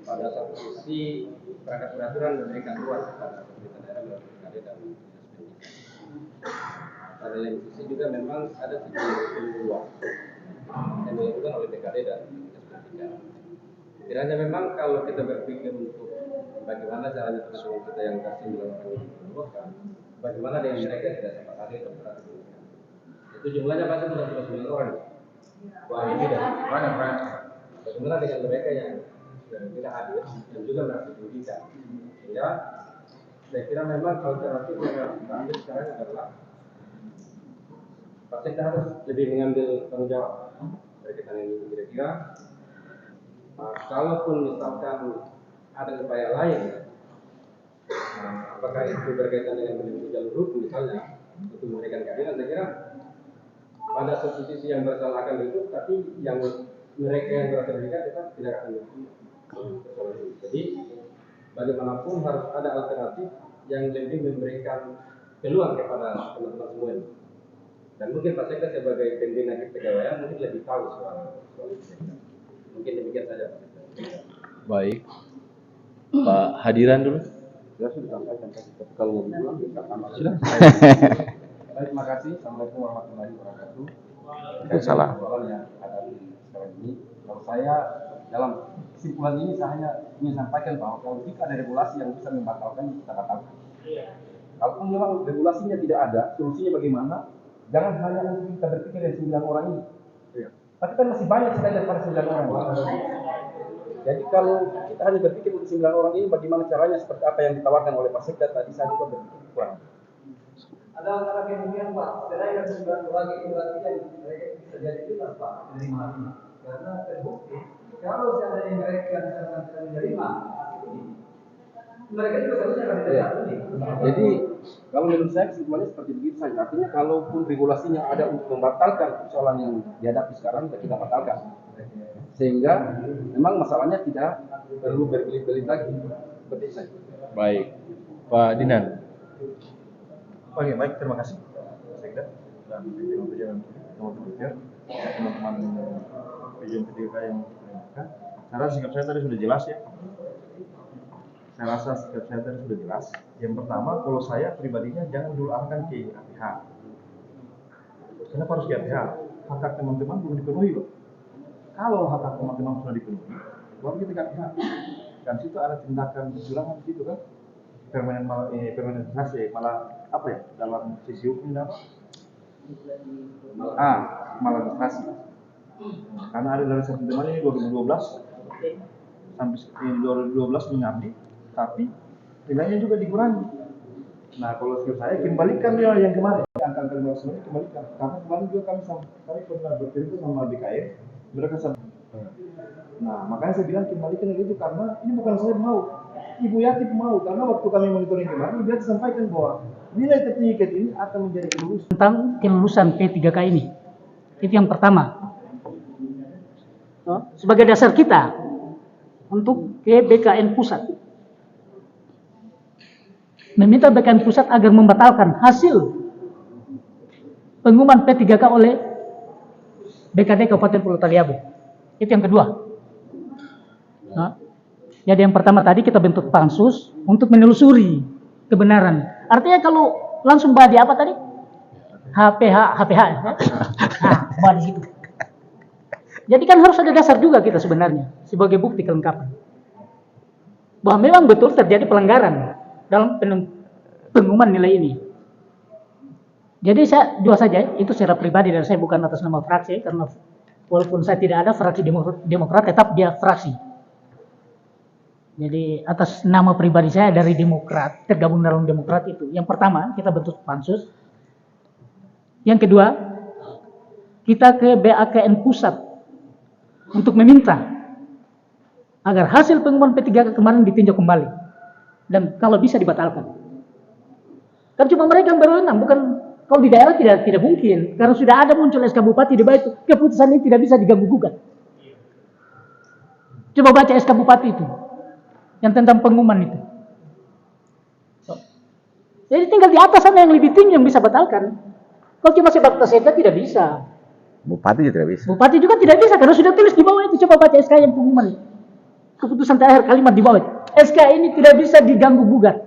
pada satu sisi perangkat peraturan memberikan ruang kepada pemerintah daerah melalui BKD dan dinas pendidikan. Pada lain sisi juga memang ada sisi ruang yang dilakukan oleh BKD dan dinas pendidikan. Kiranya memang kalau kita berpikir untuk bagaimana caranya teman-teman kita yang kasih melakukan bagaimana dengan mereka yang tidak sempat hadir dan berarti itu jumlahnya pasti sudah 29 orang. Wah ini banyak. Bagaimana dengan mereka yang tidak hadir dan juga berarti pendidikan. Sehingga saya kira memang alternatif yang harus kita ambil sekarang adalah pasti kita harus lebih mengambil tanggung jawab berkaitan ini. Kira-kira Kalaupun misalkan ada upaya lain, apakah itu berkaitan dengan menempuh jalur hukum misalnya untuk memberikan keadilan, saya kira pada sisi yang bersalah akan itu, tapi yang mereka yang merasa dirugikan tetap tidak akan persoalan ini. Jadi bagaimanapun harus ada alternatif yang lebih memberikan peluang kepada teman-teman semua ini. Dan mungkin Pak Sekda sebagai pembina kepegawaian mungkin lebih tahu soal itu. Mungkin demikian saja Pak Sekda. Baik. Pak Hadiran dulu. Ya sudah sampaikan tadi, tapi kalau mau diulang bisa tambah. Silakan. Baik, terima kasih. Assalamualaikum warahmatullahi wabarakatuh. Waalaikumsalam. Soal yang ada di sekarang ini, kalau saya dalam kesimpulan ini saya hanya ingin sampaikan bahwa kalau jika ada regulasi yang bisa membatalkan, kita batalkan. Kalaupun memang regulasinya tidak ada, solusinya bagaimana? Jangan hanya untuk kita berpikir dari 9 orang ini. Tapi kan masih banyak sekali daripada 9 orang. Jadi kalau kita hanya berpikir untuk 9 orang ini, bagaimana caranya seperti apa yang ditawarkan oleh Pak Sekda tadi, saya juga berpikir kurang. Ada antara kemungkinan Pak, selain 9 orang ini berarti yang mereka bisa jadi kita Pak menerima ini. Karena terbukti kalau seandainya mereka misalkan tidak menerima mereka juga seharusnya akan tidak ini. Jadi kalau menurut saya kesimpulannya seperti begitu saja. Artinya kalaupun regulasinya ada untuk membatalkan persoalan yang dihadapi sekarang, kita batalkan. Sehingga memang masalahnya tidak perlu berbelit-belit lagi. Seperti itu saja. Baik. Pak Dinan. Oke, baik, terima kasih Sekda dan pimpinan pejabat teman-teman pejabat PDK yang mendengarkan. Saya rasa sikap saya tadi sudah jelas ya. Yang pertama, kalau saya pribadinya jangan dulu arahkan ke APH. Kenapa harus ke APH? Hak teman-teman belum dipenuhi loh. Kalau hak teman-teman sudah dipenuhi, baru kita ke APH. Dan situ ada tindakan kecurangan di situ kan. Permanenisasi malah apa ya dalam sisi hukum apa? Maladministrasi. Karena ada dari satu teman ini 2012 sampai 2012 mengabdi, tapi nilainya juga dikurangi. Nah kalau skip saya kembalikan dia yang kemarin, angka 15 ini kembalikan. Karena kemarin juga kami pernah bercerita sama BKN, mereka sama. Nah makanya saya bilang kembalikan itu karena ini bukan saya mau. Ibu Yati mau, karena waktu kami monitoring kemarin, Ibu Yati sampaikan bahwa nilai sertifikat ini akan menjadi kelulusan. Tentang kelulusan P3K ini, itu yang pertama. Sebagai dasar kita untuk ke BKN Pusat, meminta BKN Pusat agar membatalkan hasil pengumuman P3K oleh BKD Kabupaten Pulau Taliabu. Itu yang kedua. Jadi yang pertama tadi kita bentuk pansus untuk menelusuri kebenaran. Artinya kalau langsung bahas di apa tadi? HPH ya? Nah, bahas di situ. Jadi kan harus ada dasar juga kita sebenarnya sebagai bukti kelengkapan bahwa memang betul terjadi pelanggaran dalam pengumuman nilai ini. Jadi saya dua saja, itu secara pribadi dan saya bukan atas nama fraksi karena walaupun saya tidak ada fraksi Demokrat tetap dia fraksi. Jadi atas nama pribadi saya dari Demokrat, tergabung dalam Demokrat itu. Yang pertama, kita bentuk pansus. Yang kedua, kita ke BAKN Pusat untuk meminta agar hasil pengumuman P3K kemarin ditinjau kembali. Dan kalau bisa dibatalkan. Kan cuma mereka yang berwenang, bukan kalau di daerah tidak mungkin. Karena sudah ada muncul SK Bupati di bawah itu, keputusan ini tidak bisa diganggu gugat. Coba baca SK Bupati itu. Yang tentang pengumuman itu. Jadi tinggal di atas sana yang lebih tinggi yang bisa batalkan. Kalau cuma sebatas SK tidak bisa. Bupati juga tidak bisa. Bupati juga tidak bisa karena sudah tulis di bawah itu. Coba baca SK yang pengumuman. Keputusan terakhir kalimat di bawah itu. SK ini tidak bisa diganggu gugat.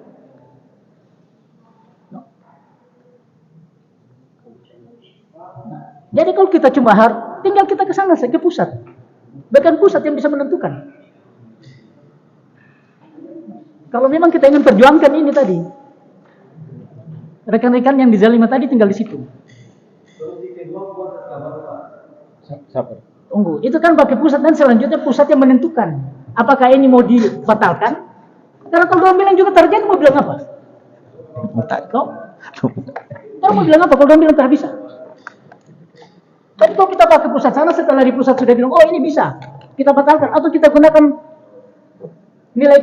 Jadi kalau kita cuma tinggal kita ke sana ke pusat. Bahkan pusat yang bisa menentukan. Kalau memang kita ingin perjuangkan ini tadi, rekan-rekan yang di Zalima tadi tinggal di situ. Sabar. Tunggu, itu kan pakai pusat dan selanjutnya pusat yang menentukan apakah ini mau dibatalkan. Karena kalau orang bilang juga terjadi mau bilang apa? Kau? Orang mau bilang apa kalau orang bilang tak bisa? Tapi kalau kita pakai pusat sana setelah di pusat sudah bilang oh ini bisa, kita batalkan atau kita gunakan nilai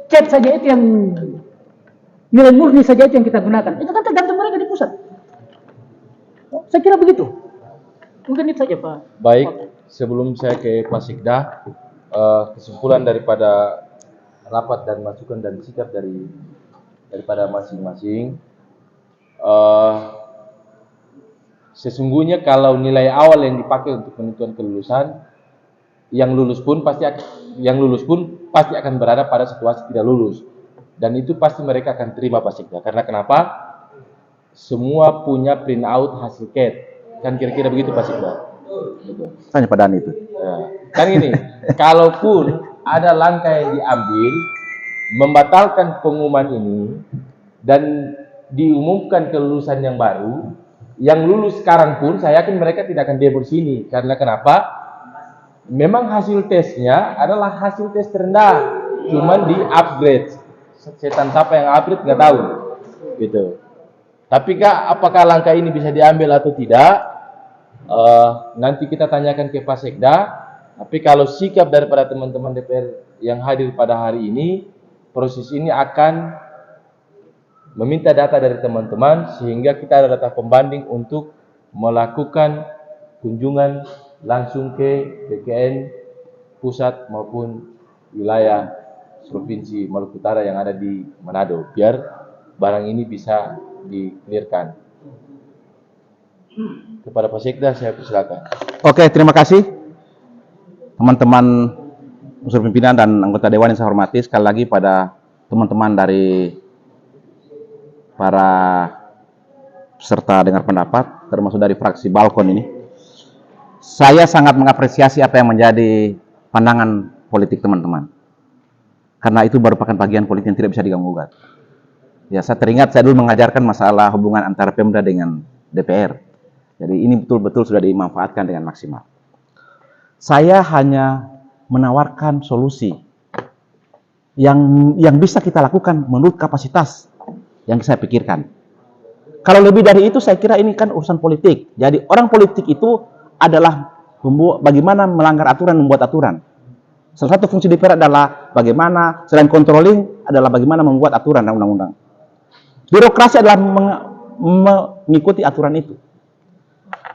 CET saja itu yang nilai murni saja itu yang kita gunakan. Itu kan tergantung mereka di pusat. Saya kira begitu. Mungkin itu saja Pak. Baik, sebelum saya ke Pak Sekda, kesimpulan daripada rapat dan masukan dan sikap daripada masing-masing. Sesungguhnya kalau nilai awal yang dipakai untuk penentuan kelulusan, yang lulus pun pasti akan berada pada situasi tidak lulus, dan itu pasti mereka akan terima Pak Sekda. Karena kenapa? Semua punya print out hasil CAT, kan kira-kira begitu Pak Sekda. Tanya Pak Dani itu. Ya. Kan ini, kalaupun ada langkah yang diambil membatalkan pengumuman ini dan diumumkan kelulusan yang baru, yang lulus sekarang pun saya yakin mereka tidak akan demo sini. Karena kenapa? Memang hasil tesnya adalah hasil tes terendah, cuman di upgrade. Setan siapa yang upgrade nggak tahu, gitu. Tapi apakah langkah ini bisa diambil atau tidak? Nanti kita tanyakan ke Pak Sekda. Tapi kalau sikap daripada teman-teman DPR yang hadir pada hari ini, proses ini akan meminta data dari teman-teman sehingga kita ada data pembanding untuk melakukan kunjungan langsung ke PKN pusat maupun wilayah provinsi Maluku Utara yang ada di Manado, biar barang ini bisa di-clearkan. Kepada Pak Sekda saya persilakan. Oke, terima kasih teman-teman unsur pimpinan dan anggota dewan yang saya hormati. Sekali lagi pada teman-teman dari para peserta dengar pendapat, termasuk dari fraksi Balkon ini. Saya sangat mengapresiasi apa yang menjadi pandangan politik teman-teman. Karena itu merupakan bagian politik yang tidak bisa diganggu-gugat. Ya, saya teringat saya dulu mengajarkan masalah hubungan antara Pemda dengan DPR. Jadi ini betul-betul sudah dimanfaatkan dengan maksimal. Saya hanya menawarkan solusi yang bisa kita lakukan menurut kapasitas yang saya pikirkan. Kalau lebih dari itu saya kira ini kan urusan politik. Jadi orang politik itu adalah bagaimana melanggar aturan, membuat aturan. Salah satu fungsi DPR adalah bagaimana, selain controlling, adalah bagaimana membuat aturan dan undang-undang. Birokrasi adalah mengikuti aturan itu.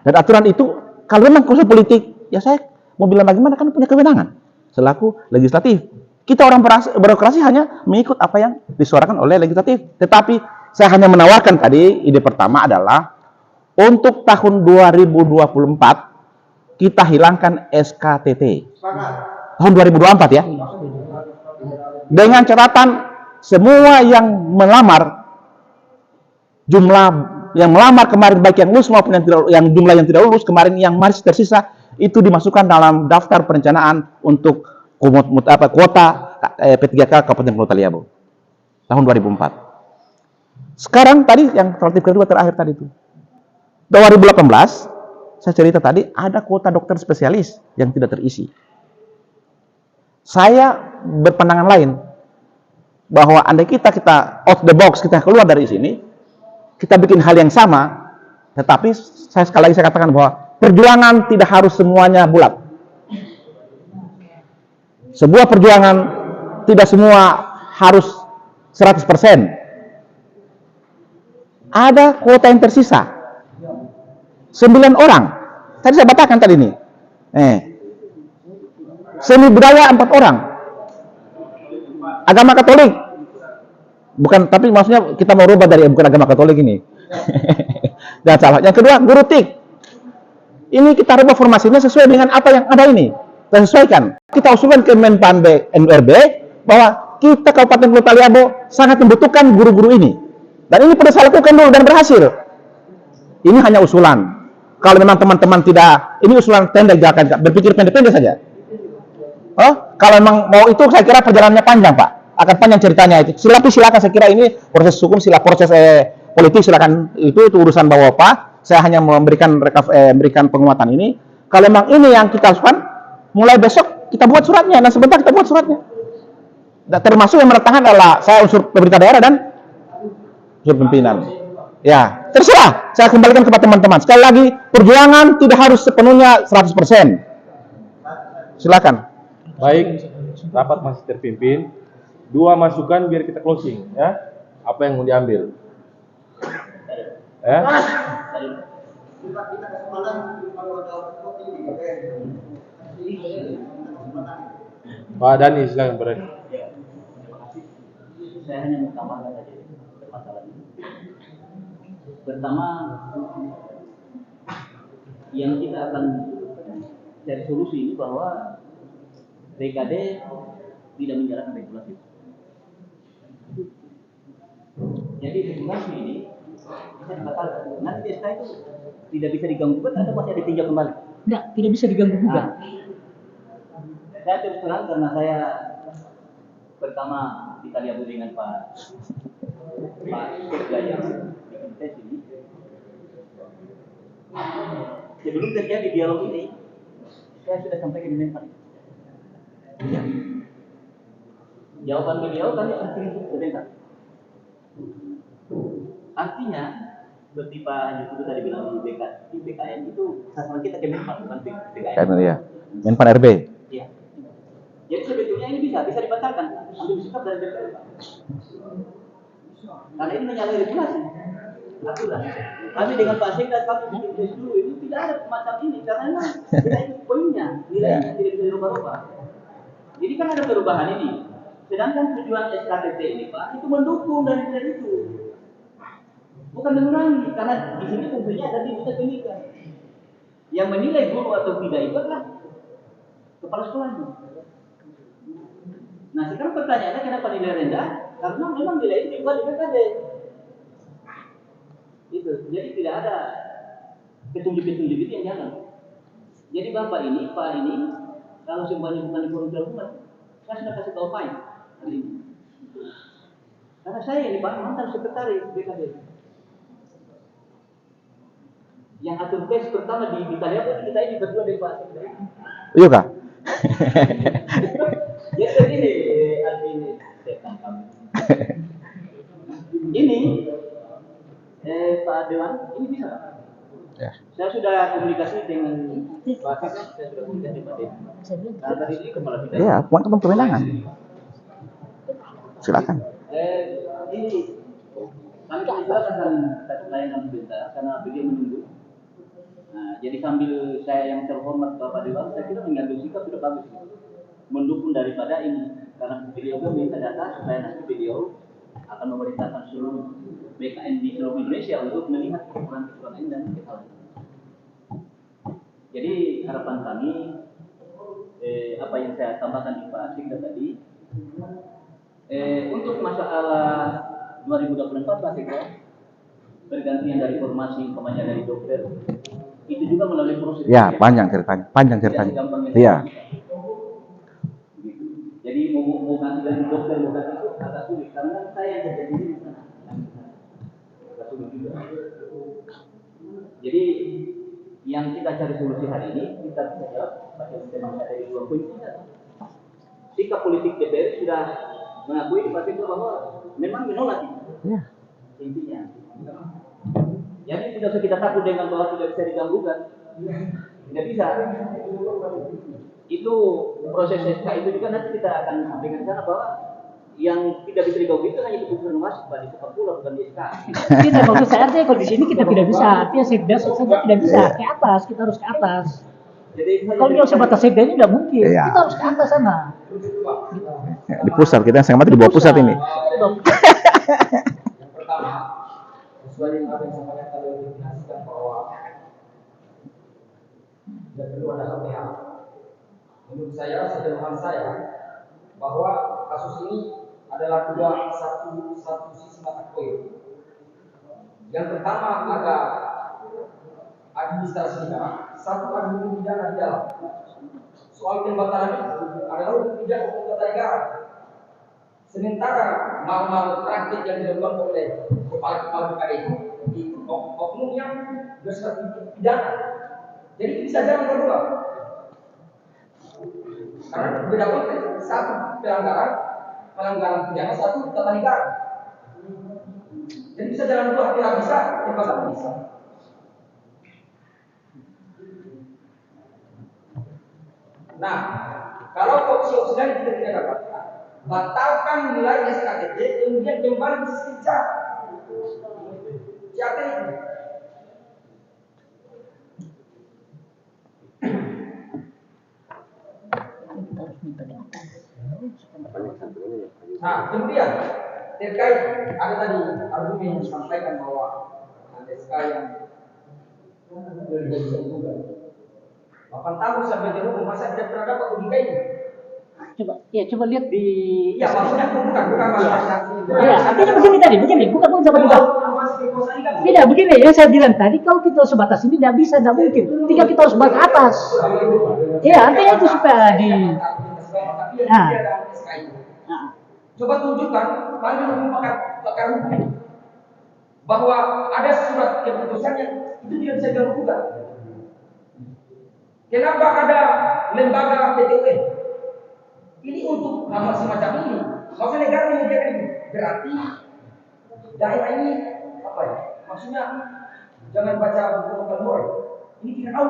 Dan aturan itu, kalau memang urusan politik, ya saya mau bilang bagaimana, kan punya kewenangan selaku legislatif. Kita orang birokrasi hanya mengikut apa yang disuarakan oleh legislatif. Tetapi saya hanya menawarkan tadi, ide pertama adalah untuk tahun 2024 kita hilangkan SKTT. Tahun 2024 ya. Dengan catatan semua yang melamar, jumlah yang melamar kemarin baik yang lulus maupun yang jumlah yang tidak lulus kemarin yang masih tersisa itu dimasukkan dalam daftar perencanaan untuk kuota P3K Kabupaten Pulau Taliabu tahun 2004. Sekarang tadi yang relatif kedua terakhir tadi itu 2018 saya cerita tadi ada kuota dokter spesialis yang tidak terisi. Saya berpandangan lain bahwa andai kita out the box, kita keluar dari sini, kita bikin hal yang sama, tetapi sekali lagi saya katakan bahwa perjuangan tidak harus semuanya bulat. Sebuah perjuangan tidak semua harus 100%. Ada kuota yang tersisa. 9 orang. Tadi saya bacakan tadi ini. Seni budaya 4 orang. Agama Katolik. Bukan, tapi maksudnya kita mau rubah dari bukan agama Katolik ini. Dan salah. Yang kedua, guru TIK. Ini kita rubah formasinya sesuai dengan apa yang ada ini. Kita sesuaikan. Kita usulkan ke Menpan NRB bahwa kita Kabupaten Pulau Taliabu sangat membutuhkan guru-guru ini. Dan ini perlu saya lakukan dulu dan berhasil. Ini hanya usulan. Kalau memang teman-teman tidak, ini usulan pendek, jangan berpikir pendek-pendek saja. Kalau memang mau itu, saya kira perjalanannya panjang, Pak. Akan panjang ceritanya itu. Silakan, saya kira ini proses hukum, proses politik, silakan itu urusan Bapak. Saya hanya memberikan penguatan ini. Kalau memang ini yang kita lakukan, mulai besok kita buat suratnya. Dan sebentar kita buat suratnya. Dan termasuk yang menandatangani adalah saya unsur pemerintah daerah dan unsur pimpinan. Ya, terserah. Saya kembalikan kepada teman-teman. Sekali lagi, perjuangan tidak harus sepenuhnya 100%. Silakan. Baik, rapat masih terpimpin. 2 masukan biar kita closing ya. Apa yang mau diambil? Pak Dani silakan Pak Dani. Saya hanya mau tambahkan saja permasalahan ini. Pertama, yang kita akan cari solusi ini bahwa BKD tidak menjalankan regulasi. Jadi regulasi ini bisa dibatalkan. Nanti SK itu tidak bisa diganggu gugat atau masih ada tinjau kembali? Enggak, tidak bisa diganggu gugat. Saya terus terang karena saya pertama di Taliabu dengan Pak Sekda yang bikin tes ini. Sebelum terjadi dialog ini, saya sudah sampaikan di Menpan. Jawaban beliau kami akan kirim sebentar. Artinya, seperti Pak Yusuf tadi bilang di BKN itu sasaran kita ke Menpan, bukan BKN. Ya. Menpan RB. Iya. Jadi sebetulnya ini bisa dibatalkan, ambil sikap dari DPR. Karena ini menyalahi regulasi. Aturan. Kami dengan Pak Sekda kami bikin tes dulu itu tidak ada semacam ini karena memang tidak ikut poinnya, nilainya tidak bisa dirubah-rubah. Jadi kan ada perubahan ini. Sedangkan tujuan SKPT ini Pak itu mendukung dan tidak itu. Bukan mengurangi karena di sini tentunya ada diputar pendidikan. Yang menilai guru atau tidak itu adalah kepala sekolahnya. Nah sekarang pertanyaannya kenapa nilai rendah? Karena memang nilai itu dibuat di BKD. Itu. Jadi tidak ada petunjuk-petunjuk itu yang jalan. Jadi Bapak ini, Pak ini, kalau semuanya bukan di forum terbuka, saya sudah kasih tahu Pak hari ini. Karena saya ini Pak mantan sekretaris BKD. Yang atur tes pertama di Italia pun kita ini berdua dari Pak Sekda. Iya kak. Jadi begini, admin ini Pak Dewan, ini bisa. Ya. Saya sudah komunikasi dengan Pak Sekda, saya sudah komunikasi dengan Pak Dewan. Nah, tadi ini kepala bidang. Iya, puan kewenangan. Silakan. Ini kami silakan satu layanan sebentar karena beliau menunggu. Nah, jadi sambil saya yang terhormat Bapak Dewan, saya kira mengambil sikap sudah bagus. Mendukung daripada ini karena beliau meminta data supaya nanti beliau akan memerintahkan seluruh BKN di seluruh Indonesia untuk melihat kekurangan ini dan kesalahan. Jadi harapan kami apa yang saya tambahkan di Pak Sekda tadi untuk masalah 2024 Pak Sekda pergantian dari formasi umpamanya dari dokter itu juga melalui proses. Ya, panjang ceritanya. Iya. Jadi mau ganti dari dokter bukan itu agak sulit karena saya yang terjadi di sana. Agak sulit juga. Jadi yang kita cari solusi hari ini kita bisa jawab pakai memang dari 2 poin. Sikap politik DPR sudah mengakui Pak Sekda bahwa memang menolak itu. Ya. Intinya. Jadi tidak usah kita takut dengan bahwa tidak bisa diganggu kan? Tidak bisa. Itu proses SK itu juga nanti kita akan sampaikan di sana bahwa yang tidak bisa diganggu itu hanya keputusan wasit Pak di sepak bola bukan di SK. Tidak, maksud saya artinya kalau di sini kita tidak bisa, artinya Sekda saja tidak bisa ke atas, kita harus ke atas. Jadi kalau dia sebatas Sekda ini tidak mungkin, iya. Kita harus ke atas sana. Di pusat kita yang sangat di bawah pusat ini. Yang pertama, sesuai dengan apa yang saya tadi dijelaskan bahwa tidak perlu ada KPH. Menurut saya, sederhana saya, bahwa kasus ini adalah satu sisi mata koin. Yang pertama ada administrasinya, satu ada hukum pidana di dalam. Soal pembatalan itu adalah hukum pidana hukum tata negara. Sementara mal-mal praktik yang dilakukan oleh kepala BKD itu oknum yang berstatus pidana. Jadi bisa jalan berdua. Karena beda konteks, satu pelanggaran pidana, satu tata negara. Jadi bisa jalan dua, tidak bisa, tidak bisa. Nah, Kalau opsi-opsi kita tidak dapatkan, batalkan nilai SKTT, kemudian kembali ke sistem CAT. CAT itu. Nah, kemudian terkait ada tadi argumen yang disampaikan bahwa SK yang 8 tahun sampai dihukum masa tidak pernah dapat logika ini. Coba lihat di. Ya, maksudnya bukan masalah. Ya, artinya begini, bukan sama juga. Tidak, begini yang saya bilang tadi, kalau kita sebatas ini tidak bisa, tidak mungkin. Tinggal kita harus bahas atas. Ya, artinya itu supaya di. Nah. Coba tunjukkan, panggil hukum pakar hukum bahwa ada surat keputusan yang itu tidak bisa dilakukan. Kenapa ada lembaga PTUN? Ini untuk hal semacam ini. Maksudnya negara menyediakan itu. Berarti daerah ini apa ya? Maksudnya jangan baca buku Novel. Ini tidak tahu.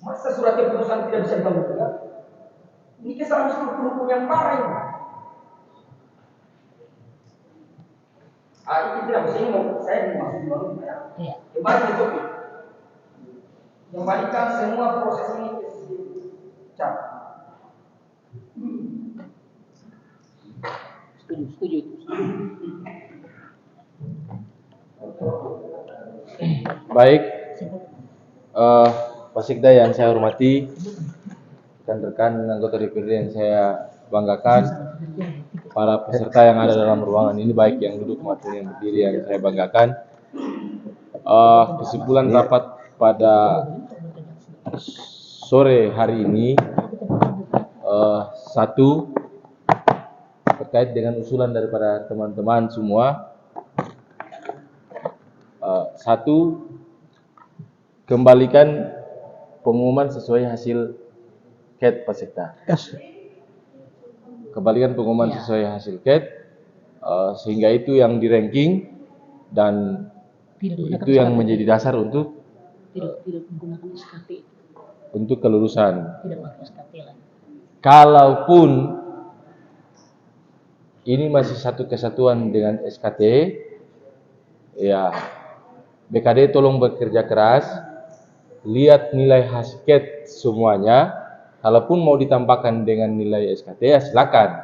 Masa surat keputusan tidak bisa dilakukan? Ini kesalahan struktur hukum yang parah ini. Ini tidak bisa ini saya dimaksud baru ya. Kembali ke topik. Kembalikan semua proses ini ke sistem CAT. Setuju itu. Baik, Pak Sekda yang saya hormati, rekan-rekan anggota DPRD yang saya banggakan, para peserta yang ada dalam ruangan ini, baik yang duduk maupun yang berdiri yang saya banggakan. Kesimpulan rapat pada sore hari ini, satu, terkait dengan usulan daripada teman-teman semua. Satu, kembalikan pengumuman sesuai hasil CAT Pak Sekda. Kembalikan pengumuman sesuai hasil CAT, sehingga itu yang di ranking dan itu yang menjadi dasar untuk tidak menggunakan SKT. Untuk kelulusan. Tidak pakai SKT lah. Kalaupun ini masih satu kesatuan dengan SKT, ya BKD tolong bekerja keras, lihat nilai hasket semuanya. Kalaupun mau ditambahkan dengan nilai SKT ya silakan,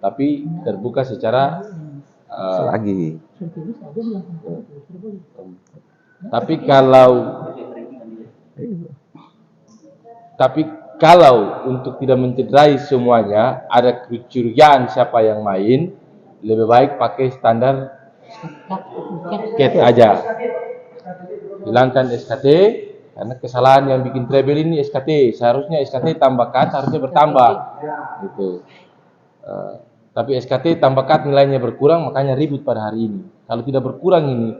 tapi terbuka secara lagi. Tapi kalau untuk tidak mencederai semuanya, ada kecurigaan siapa yang main, lebih baik pakai standar CAT aja. Hilangkan SKT, karena kesalahan yang bikin treble ini SKT. Seharusnya SKT tambah CAT harusnya bertambah. Gitu. Tapi SKT tambah CAT nilainya berkurang, makanya ribut pada hari ini. Kalau tidak berkurang ini,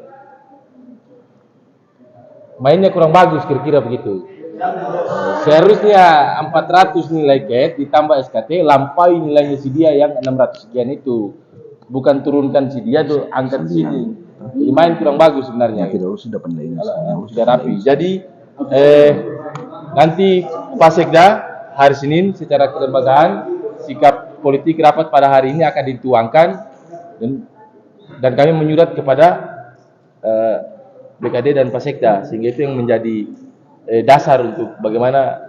mainnya kurang bagus kira-kira begitu. Seharusnya 400 nilai CAT ditambah SKT, lampaui nilainya si dia yang 600 sekian itu. Bukan turunkan si dia tuh, angkat sini. Jadi main kurang bagus sebenarnya. Sudah pandai. Sudah rapi. Jadi nanti Pak Sekda hari Senin secara kelembagaan sikap politik rapat pada hari ini akan dituangkan dan kami menyurat kepada BKD dan Pak Sekda, sehingga itu yang menjadi dasar untuk bagaimana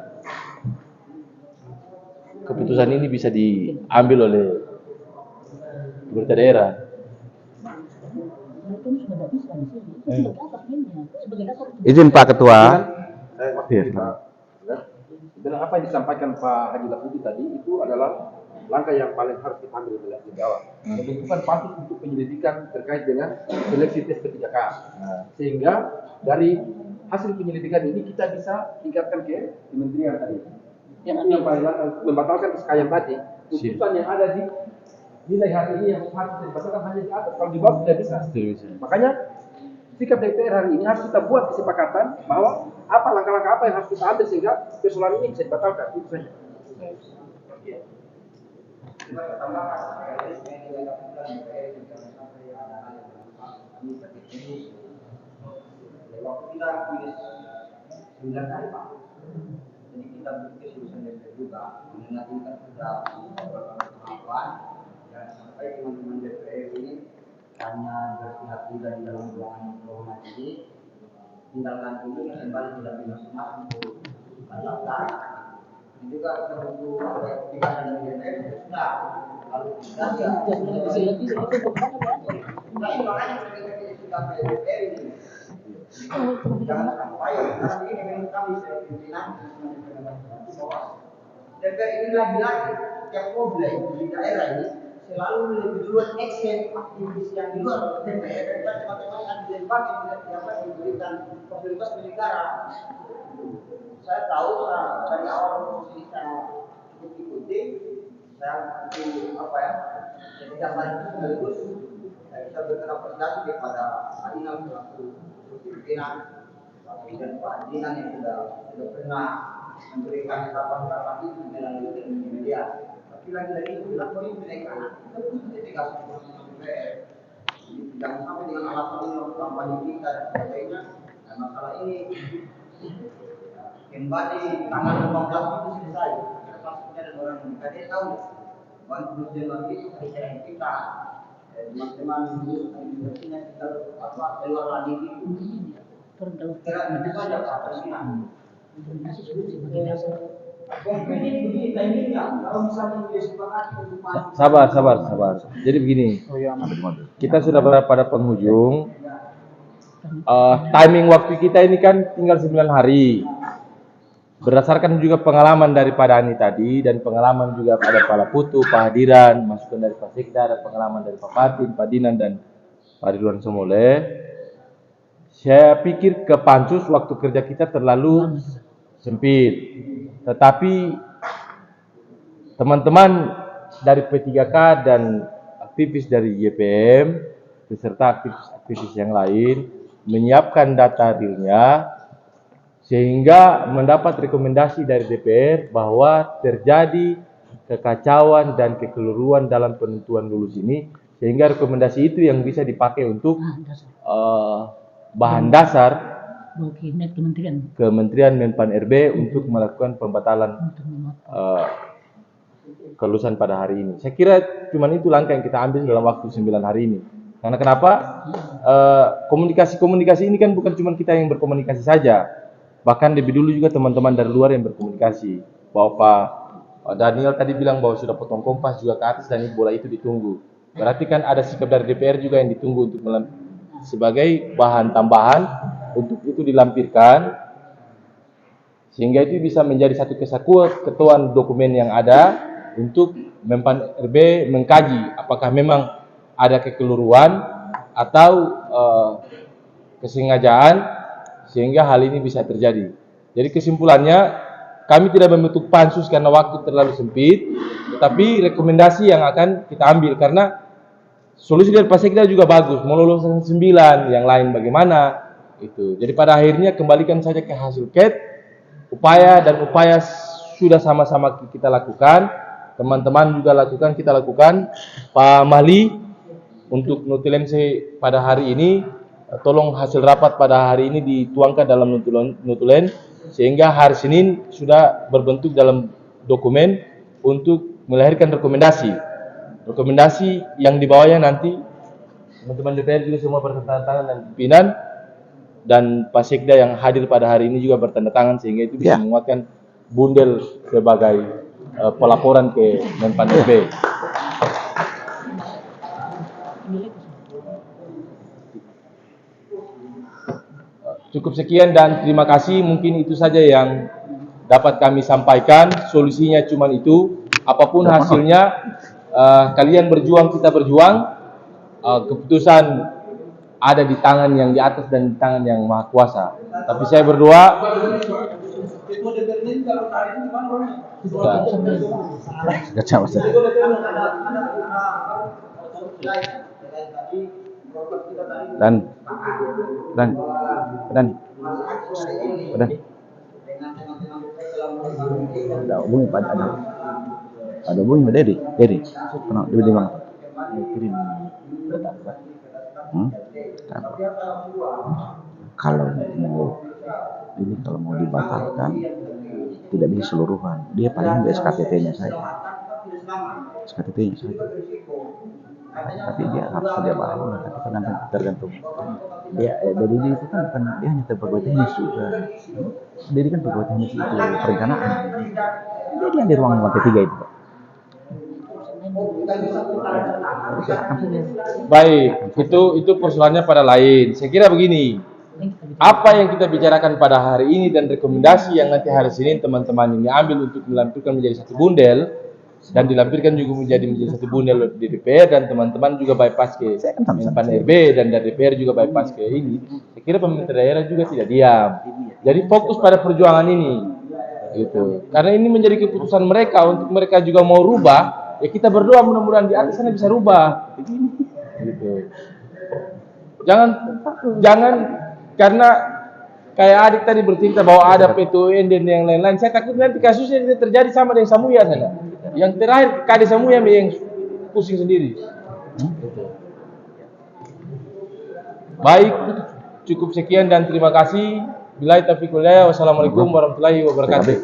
keputusan ini bisa diambil oleh pemerintah daerah. Izin Pak Ketua. Dan apa yang disampaikan Pak Haji Lafuti tadi itu adalah langkah yang paling harus kita ambil lebih awal. Pembentukan pansus untuk penyelidikan terkait dengan seleksi tes P3K. Sehingga dari hasil penyelidikan ini kita bisa tingkatkan ke kementerian tadi. Yang paling membatalkan SK yang tadi, keputusan yang ada di nilai hari ini yang harus dibatalkan hanya di atas. Kalau di bawah tidak bisa. Makanya sikap DPR hari ini harus kita buat kesepakatan bahwa apa langkah-langkah apa yang harus kita ambil sehingga persoalan ini bisa dibatalkan. Itu saja. Waktu kita 9 kali Pak. Jadi kita butuh keseriusan DPR juga, mengingat ini kan sudah beberapa tahapan, jangan sampai teman-teman DPR ini hanya berpihak juga di dalam ruangan ini, tinggalkan dulu yang kembali tidak masing-masing untuk mendaftar. Ini juga perlu kita dari DPR sudah, kalau tidak ya makanya kita DPR ini. Jangan sampai karena ini memang kami sebagai pimpinan DPR ini lagi-lagi yang problem di daerah ini selalu lebih duluan eksen aktivis yang di luar DPR daripada teman-teman yang di lembaga yang diberikan fasilitas negara. Saya tahu dari awal posisi saya ikuti saya ketika saya sekaligus saya bisa berkreasi kepada Adinal selaku pimpinan, kemudian Pak Adinan yang sudah pernah memberikan harapan-harapan itu melalui media. Tapi lagi-lagi itu bilang bahwa mereka kita butuh dedikasi teman-teman DPR. Jangan sampai dengan alasan ini kampanye kita dan sebagainya. Dan masalah ini kembali tanggal 15 itu selesai. Kasusnya dan orang kita tahu bahwa Januari itu hari kita. Teman-teman universitasnya kita keluar lagi itu. Itu saja Pak Presiden. Sabar. Jadi begini, kita sudah berada pada penghujung. Timing waktu kita ini kan tinggal 9 hari. Berdasarkan juga pengalaman daripada Ani tadi dan pengalaman juga pada Pak Putu, Pak Hadiran, masukan dari Pak Sekda, dan pengalaman dari Pak Patin, Pak Dinan dan Pak Ridwan Somole. Saya pikir ke pansus waktu kerja kita terlalu sempit. Tetapi teman-teman dari P3K dan aktivis dari YPM beserta aktivis yang lain menyiapkan data realnya sehingga mendapat rekomendasi dari DPR bahwa terjadi kekacauan dan kekeliruan dalam penentuan lulus ini, sehingga rekomendasi itu yang bisa dipakai untuk bahan dasar Kementerian Menpan RB untuk melakukan pembatalan kelulusan pada hari ini. Saya kira cuma itu langkah yang kita ambil dalam waktu 9 hari ini. Karena kenapa? Komunikasi ini kan bukan cuma kita yang berkomunikasi saja. Bahkan lebih dulu juga teman-teman dari luar yang berkomunikasi. Bahwa Pak Daniel tadi bilang bahwa sudah potong kompas juga ke atas dan bola itu ditunggu. Berarti kan ada sikap dari DPR juga yang ditunggu untuk sebagai bahan tambahan untuk itu dilampirkan. Sehingga itu bisa menjadi satu kesatuan dokumen yang ada untuk Menpan RB mengkaji apakah memang ada kekeliruan atau kesengajaan sehingga hal ini bisa terjadi. Jadi kesimpulannya, kami tidak membentuk pansus karena waktu terlalu sempit, tetapi rekomendasi yang akan kita ambil karena solusi dari Pak Sekda juga bagus, mau lulusan 9, yang lain bagaimana itu. Jadi pada akhirnya kembalikan saja ke hasil CAT, upaya sudah sama-sama kita lakukan, teman-teman juga lakukan, kita lakukan. Pak Mali untuk Nutulense pada hari ini, tolong hasil rapat pada hari ini dituangkan dalam Nutulen sehingga hari Senin sudah berbentuk dalam dokumen untuk melahirkan rekomendasi yang dibawanya nanti teman-teman DPR juga semua bertanda tangan dan pimpinan dan Pak Sekda yang hadir pada hari ini juga bertanda tangan sehingga itu bisa menguatkan bundel sebagai pelaporan ke Menpan RB. Cukup sekian dan terima kasih. Mungkin itu saja yang dapat kami sampaikan. Solusinya cuma itu. Apapun hasilnya, kalian berjuang, kita berjuang. Keputusan ada di tangan yang di atas dan di tangan yang Maha Kuasa. Tapi saya berdoa. Dan ada hubungi pada ada hubungi pada Dedi pernah dia bilang kirim kalau mau dibatalkan tidak bisa seluruhan. Dia paling ambil SKTT-nya saja. SKTT-nya saja. Tapi dia harus kerja bareng, tapi tergantung. Dia dari dia itu kan bukan dia hanya pegawai teknis juga. Dia kan pegawai teknis itu perencanaan. Dia yang di ruangan lantai 3 itu, Pak. Baik, itu persoalannya pada lain. Saya kira begini, apa yang kita bicarakan pada hari ini dan rekomendasi yang nanti hari Senin teman-teman ini ambil untuk melampirkan menjadi satu bundel dan dilampirkan juga menjadi satu bundel di DPR, dan teman-teman juga bypass ke Menpan RB dan dari DPR juga bypass ke ini. Saya kira pemerintah daerah juga tidak diam. Jadi fokus pada perjuangan ini, gitu. Karena ini menjadi keputusan mereka untuk mereka juga mau rubah. Ya kita berdoa mudah-mudahan di atas sana bisa rubah. Gitu. Jangan karena kayak adik tadi bercerita bahwa ada PTUN dan yang lain-lain. Saya takut nanti kasusnya terjadi sama dengan Samuya sana. Yang terakhir Kade Samuya yang pusing sendiri. Baik, cukup sekian dan terima kasih. Billahi taufiq wal hidayah. Wassalamualaikum warahmatullahi wabarakatuh.